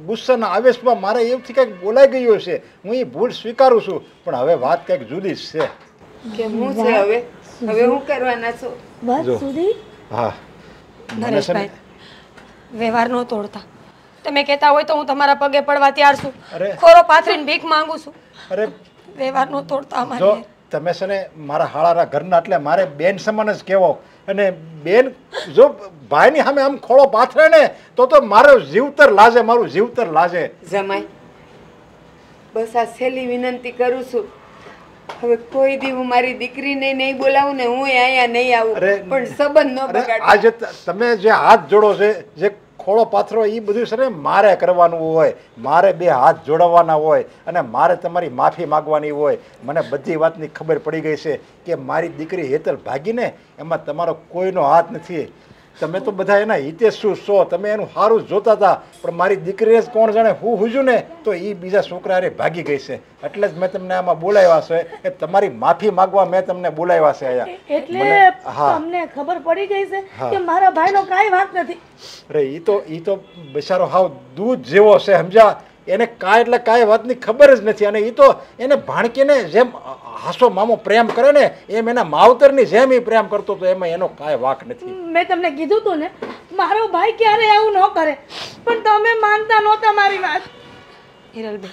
[SPEAKER 1] ગુસ્સાના આવેશમાં મારે એવથી કંઈક બોલાઈ ગયો છે. હું એ ભૂલ સ્વીકારું છું, પણ હવે વાત કંઈક જુદી જ છે.
[SPEAKER 5] કે હું છે હવે હું કરવાના છો?
[SPEAKER 2] બસ સુધી.
[SPEAKER 1] હા
[SPEAKER 4] નરેશભાઈ, વ્યવહાર ન તોડતા. તમે કહેતા હોય તો હું તમારા પગે પડવા તૈયાર છું. ખોરો પાથરીને ભીખ માંગુ છું.
[SPEAKER 1] અરે
[SPEAKER 4] વ્યવહાર ન તોડતા.
[SPEAKER 1] જો તમે છે ને મારા હાળાના ઘરના એટલે મારે બેન સમાન જ કહેવો. અને બેન જો ભાઈની સામે આમ ખોળો પાથરે ને તો મારો જીવતર લાજે, મારું જીવતર લાજે.
[SPEAKER 5] જમાઈ બસ આ છેલ્લી વિનંતી કરું છું. હવે કોઈ દી હું મારી દીકરીને નહીં બોલાવું ને હું અહીંયા નહીં આવું, પણ સંબંધ ન બગાડ.
[SPEAKER 1] આજે તમે જે હાથ જોડો છે, જે ખોળો પાથરો, એ બધું છે ને મારે કરવાનું હોય. મારે બે હાથ જોડવાના હોય અને મારે તમારી માફી માગવાની હોય. મને બધી વાતની ખબર પડી ગઈ છે કે મારી દીકરી હેતલ ભાગીને એમાં તમારો કોઈનો હાથ નથી. તમે તો બધા એના હિતેશુ છો, તમે એનું સારું જોતા હતા, પણ મારી દીકરીને જ કોણ જાણે હું હુજું ને તો એ બીજા છોકરા અરે ભાગી ગઈ છે. એટલે જ મેં તમને આમાં બોલાવ્યા છે કે તમારી માફી માગવા મેં તમને બોલાવ્યા છે અહીંયા.
[SPEAKER 2] એટલે તમને ખબર પડી ગઈ છે કે મારા ભાઈનો કાંઈ વાંક નથી?
[SPEAKER 1] અરે ઈ તો બિચારો હાવ દૂધ જેવો છે, સમજ્યા? એને કાંઈ એટલે કાંઈ વાતની ખબર જ નથી. અને એ તો એને ભાણકીને જેમ હાસો મામો પ્રેમ કરે ને એમ એના માવતરની જેમ એ પ્રેમ કરતો હતો, એમાં એનો કાંઈ વાંક નથી.
[SPEAKER 2] મેં તમને કીધું હતું ને મારો ભાઈ ક્યારે આવું ન કરે, પણ તમે માનતા નહોતા મારી વાત.
[SPEAKER 4] હિરલબેન,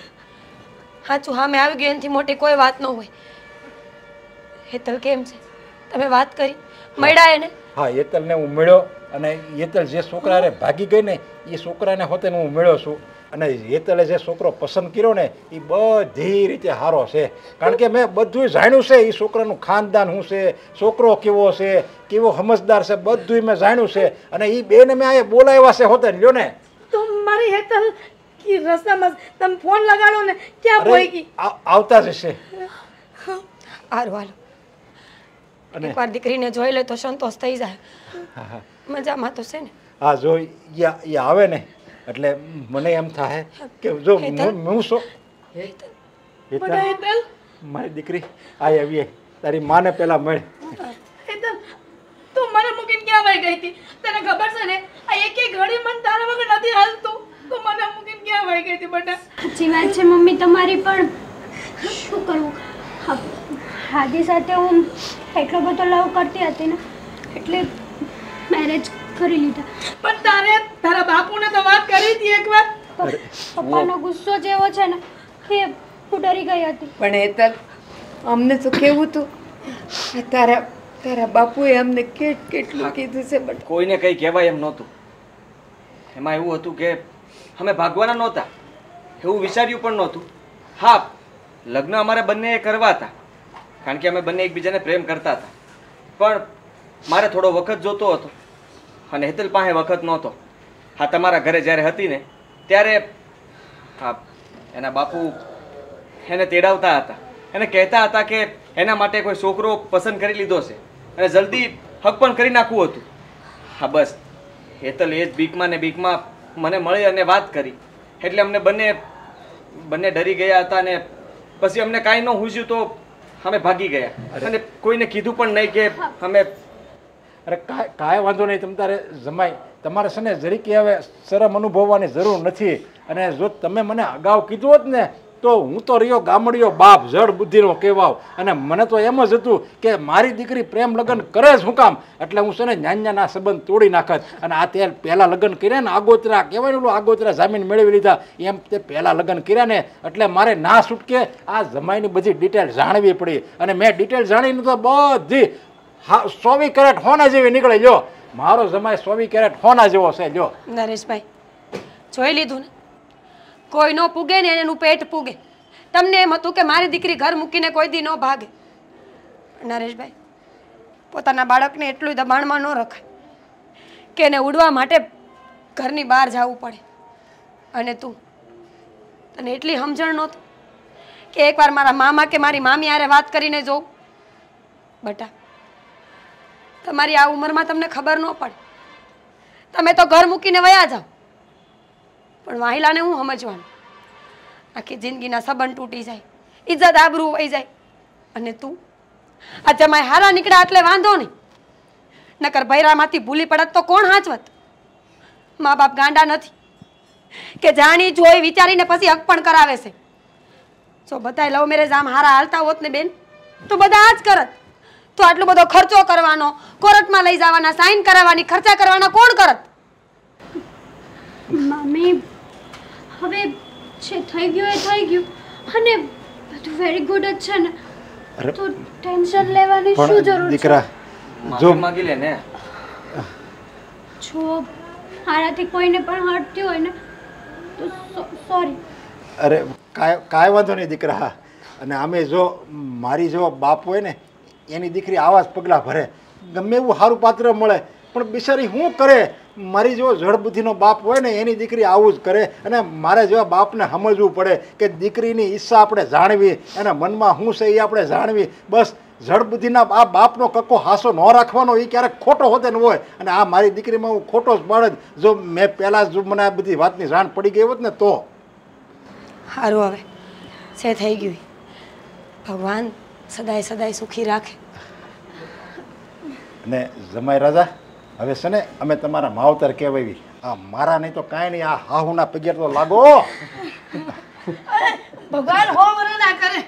[SPEAKER 4] સાચું સામે આવી ગયું એનાથી મોટી કોઈ વાત ન હોય. હેતલ કેમ છે? તમે વાત કરી, મળ્યા એને?
[SPEAKER 1] હા, હેતલને હું મળ્યો. અને હેતલ જે છોકરાને ભાગી ગઈ ને એ છોકરાને હોતે હું મળ્યો છું. અને હેતલે જે છોકરો પસંદ કર્યો ને એ બધી રીતે સારો છે. કારણ કે મેં બધું જાણ્યું છે. એ છોકરાનું ખાનદાન શું છે, છોકરો કેવો છે, કેવો સમજદાર છે, બધું મેં જાણ્યું છે. અને એ બેને મેં અહીંયા બોલાવ્યા છે હોતે લ્યો ને.
[SPEAKER 2] તો મારી હેતલ કે રસ્તામાં તમે ફોન લગાડો ને ક્યાં પોઈ ગઈ?
[SPEAKER 1] આવતા જ હશે.
[SPEAKER 4] હારું હાલો, એકવાર દીકરીને જોઈ લે તો સંતોષ થઈ જાય. મજામાં તો છે ને?
[SPEAKER 1] હા, જો એ આવે ને એટલે મને એમ થાય કે જો હું શું
[SPEAKER 2] હેતલ
[SPEAKER 1] મારી દીકરી આવીએ તારી માને પેલા મળ.
[SPEAKER 2] હેતલ તું મને મૂકીને ક્યાં વહી ગઈ હતી? તને ખબર છે ને આ એક ઘડી મન તારા વગર નથી હાલતું. તું મને મૂકીને ક્યાં વહી ગઈ હતી બેટા?
[SPEAKER 3] સાચી વાત છે મમ્મી તમારી, પણ શું કરવું? હાદી સાથે હું એટલો બધો લવ કરતી હતી ને એટલે મેરેજ કરી લીધા.
[SPEAKER 2] પણ તારા બાપુને તો વાત કરી હતી એકવાર.
[SPEAKER 3] પપ્પાનો ગુસ્સો જેવો છે ને એ હું ડરી ગઈ હતી.
[SPEAKER 5] પણ હેતલ અમને તો કેવું તું તારા બાપુએ અમને કેટલું કીધું છે. બટ
[SPEAKER 6] કોઈને કંઈ કહેવાય એમ નહોતું. એમાં એવું હતું કે અમે ભાગવાના નહોતા, એવું વિચાર્યું પણ નહોતું. હા, લગ્ન અમારે બંને કરવા હતા કારણ કે અમે બંને એકબીજાને પ્રેમ કરતા હતા. પણ મારે થોડો વખત જોતો હતો અને હેતલ પાસે વખત નહોતો. હા, તમારા ઘરે જ્યારે હતી ને ત્યારે હા એના બાપુ એને તેડાવતા હતા. એને કહેતા હતા કે એના માટે કોઈ છોકરો પસંદ કરી લીધો છે અને જલ્દી હક પણ કરી નાખવું હતું. હા બસ, હેતલ એ જ બીકમાં ને બીકમાં મને મળી અને વાત કરી એટલે અમને બંને ડરી ગયા હતા અને પછી અમને કાંઈ ન સૂઝ્યું તો અમે ભાગી ગયા અને કોઈને કીધું પણ નહીં કે અમે.
[SPEAKER 1] અરે કાંઈ વાંધો નહીં. તમ તારે જમાઈ તમારે છે ને જરીકે હવે શરમ અનુભવવાની જરૂર નથી. અને જો તમે મને અગાઉ કીધું હોત ને તો હું તો રહ્યો ગામડિયો બાપ, જડ બુદ્ધિનો કહેવાવ. અને મને તો એમ જ હતું કે મારી દીકરી પ્રેમ લગ્ન કરે જ શું કામ, એટલે હું છે ને ન્યાન્યાના સંબંધ તોડી નાખત. અને આ તે પહેલાં લગ્ન કર્યા ને આગોતરા કહેવાય ને, આગોતરા જામીન મેળવી લીધા એમ તે પહેલાં લગ્ન કર્યા ને એટલે મારે ના છૂટકે આ જમાઈની બધી ડિટેલ જાણવી પડી. અને મેં ડિટેલ જાણીને તો બધી 24 કેરેટ હોના જેવી નીકળે. જો મારો જમાઈ 24 કેરેટ હોના જેવો છે. જો
[SPEAKER 4] નરેશભાઈ, જોઈ લીધું ને, કોઈ ન પૂગે ને એનું પેટ પૂગે. તમને એમ હતું કે મારી દીકરી ઘર મૂકીને કોઈ દી ન ભાગે. નરેશભાઈ, પોતાના બાળકને એટલું દબાણમાં ન રખાય કે એને ઉડવા માટે ઘરની બહાર જવું પડે. અને તને એટલી સમજણ નહોતી કે એકવાર મારા મામા કે મારી મામી હારે વાત કરીને જોઉં. બટા, તમારી આ ઉંમરમાં તમને ખબર ન પડે, તમે તો ઘર મૂકીને વયા જાઓ. પણ વાહિલાને હું સમજવાનું, આખી જિંદગીના સંબંધ તૂટી જાય, ઇજ્જત આબરૂ વહી જાય. અને તું આ જમાઈ હારા નીકળ્યા એટલે વાંધો નહીં, નકર ભૈરામાંથી ભૂલી પડત તો કોણ હાચવત? મા બાપ ગાંડા નથી કે જાણી જોઈ વિચારીને પછી હક પણ કરાવે છે. જો બધાય લવ મેરેજ આમ હારા હાલતા હોત ને બેન તો બધા આ જ કરત. તો આટલો બધો ખર્ચો કરવાનો, કોર્ટમાં લઈ જવાના, સાઈન કરાવવાની, ખર્ચા કરવાના કોણ કરત?
[SPEAKER 3] મમ્મી, હવે જે થઈ ગયું એ થઈ ગયું અને બધું વેરી ગુડ જ છે ને, તો ટેન્શન લેવાની શું જરૂર છે?
[SPEAKER 1] દીકરા
[SPEAKER 6] જો માંગી લે ને.
[SPEAKER 3] જો મારાથી કોઈને પણ હર્ટ થયું હોય ને તો સોરી.
[SPEAKER 1] અરે કાંઈ વાંધો નહીં દીકરા. અને આમે જો મારી જો બાપ હોય ને એની દીકરી આવા જ પગલાં ભરે, ગમે એવું સારું પાત્ર મળે પણ બિચારી શું કરે? મારી જેવો જળબુદ્ધિનો બાપ હોય ને એની દીકરી આવું જ કરે. અને મારે જેવા બાપને સમજવું પડે કે દીકરીની ઈચ્છા આપણે જાણવી, એના મનમાં શું છે એ આપણે જાણવી. બસ જળબુદ્ધિના આ બાપનો કક્કો હાસો ન રાખવાનો, એ ક્યારેક ખોટો હોતે ન હોય. અને આ મારી દીકરીમાં હું ખોટો જ બાળક, જો મેં પહેલાં જો મને આ બધી વાતની જાણ પડી ગઈ હોત ને તો.
[SPEAKER 4] સારું, હવે છે થઈ ગયું. ભગવાન સદાય સદાય સુખી રાખે.
[SPEAKER 1] અને જમાઈ રાજા, હવે છે ને અમે તમારા માવતર કહેવાય. આ મારા નહીં તો કાંઈ નહીં, આ હાહુના પગે તો લાગો.
[SPEAKER 2] ભગવાન હો મને ના કરે.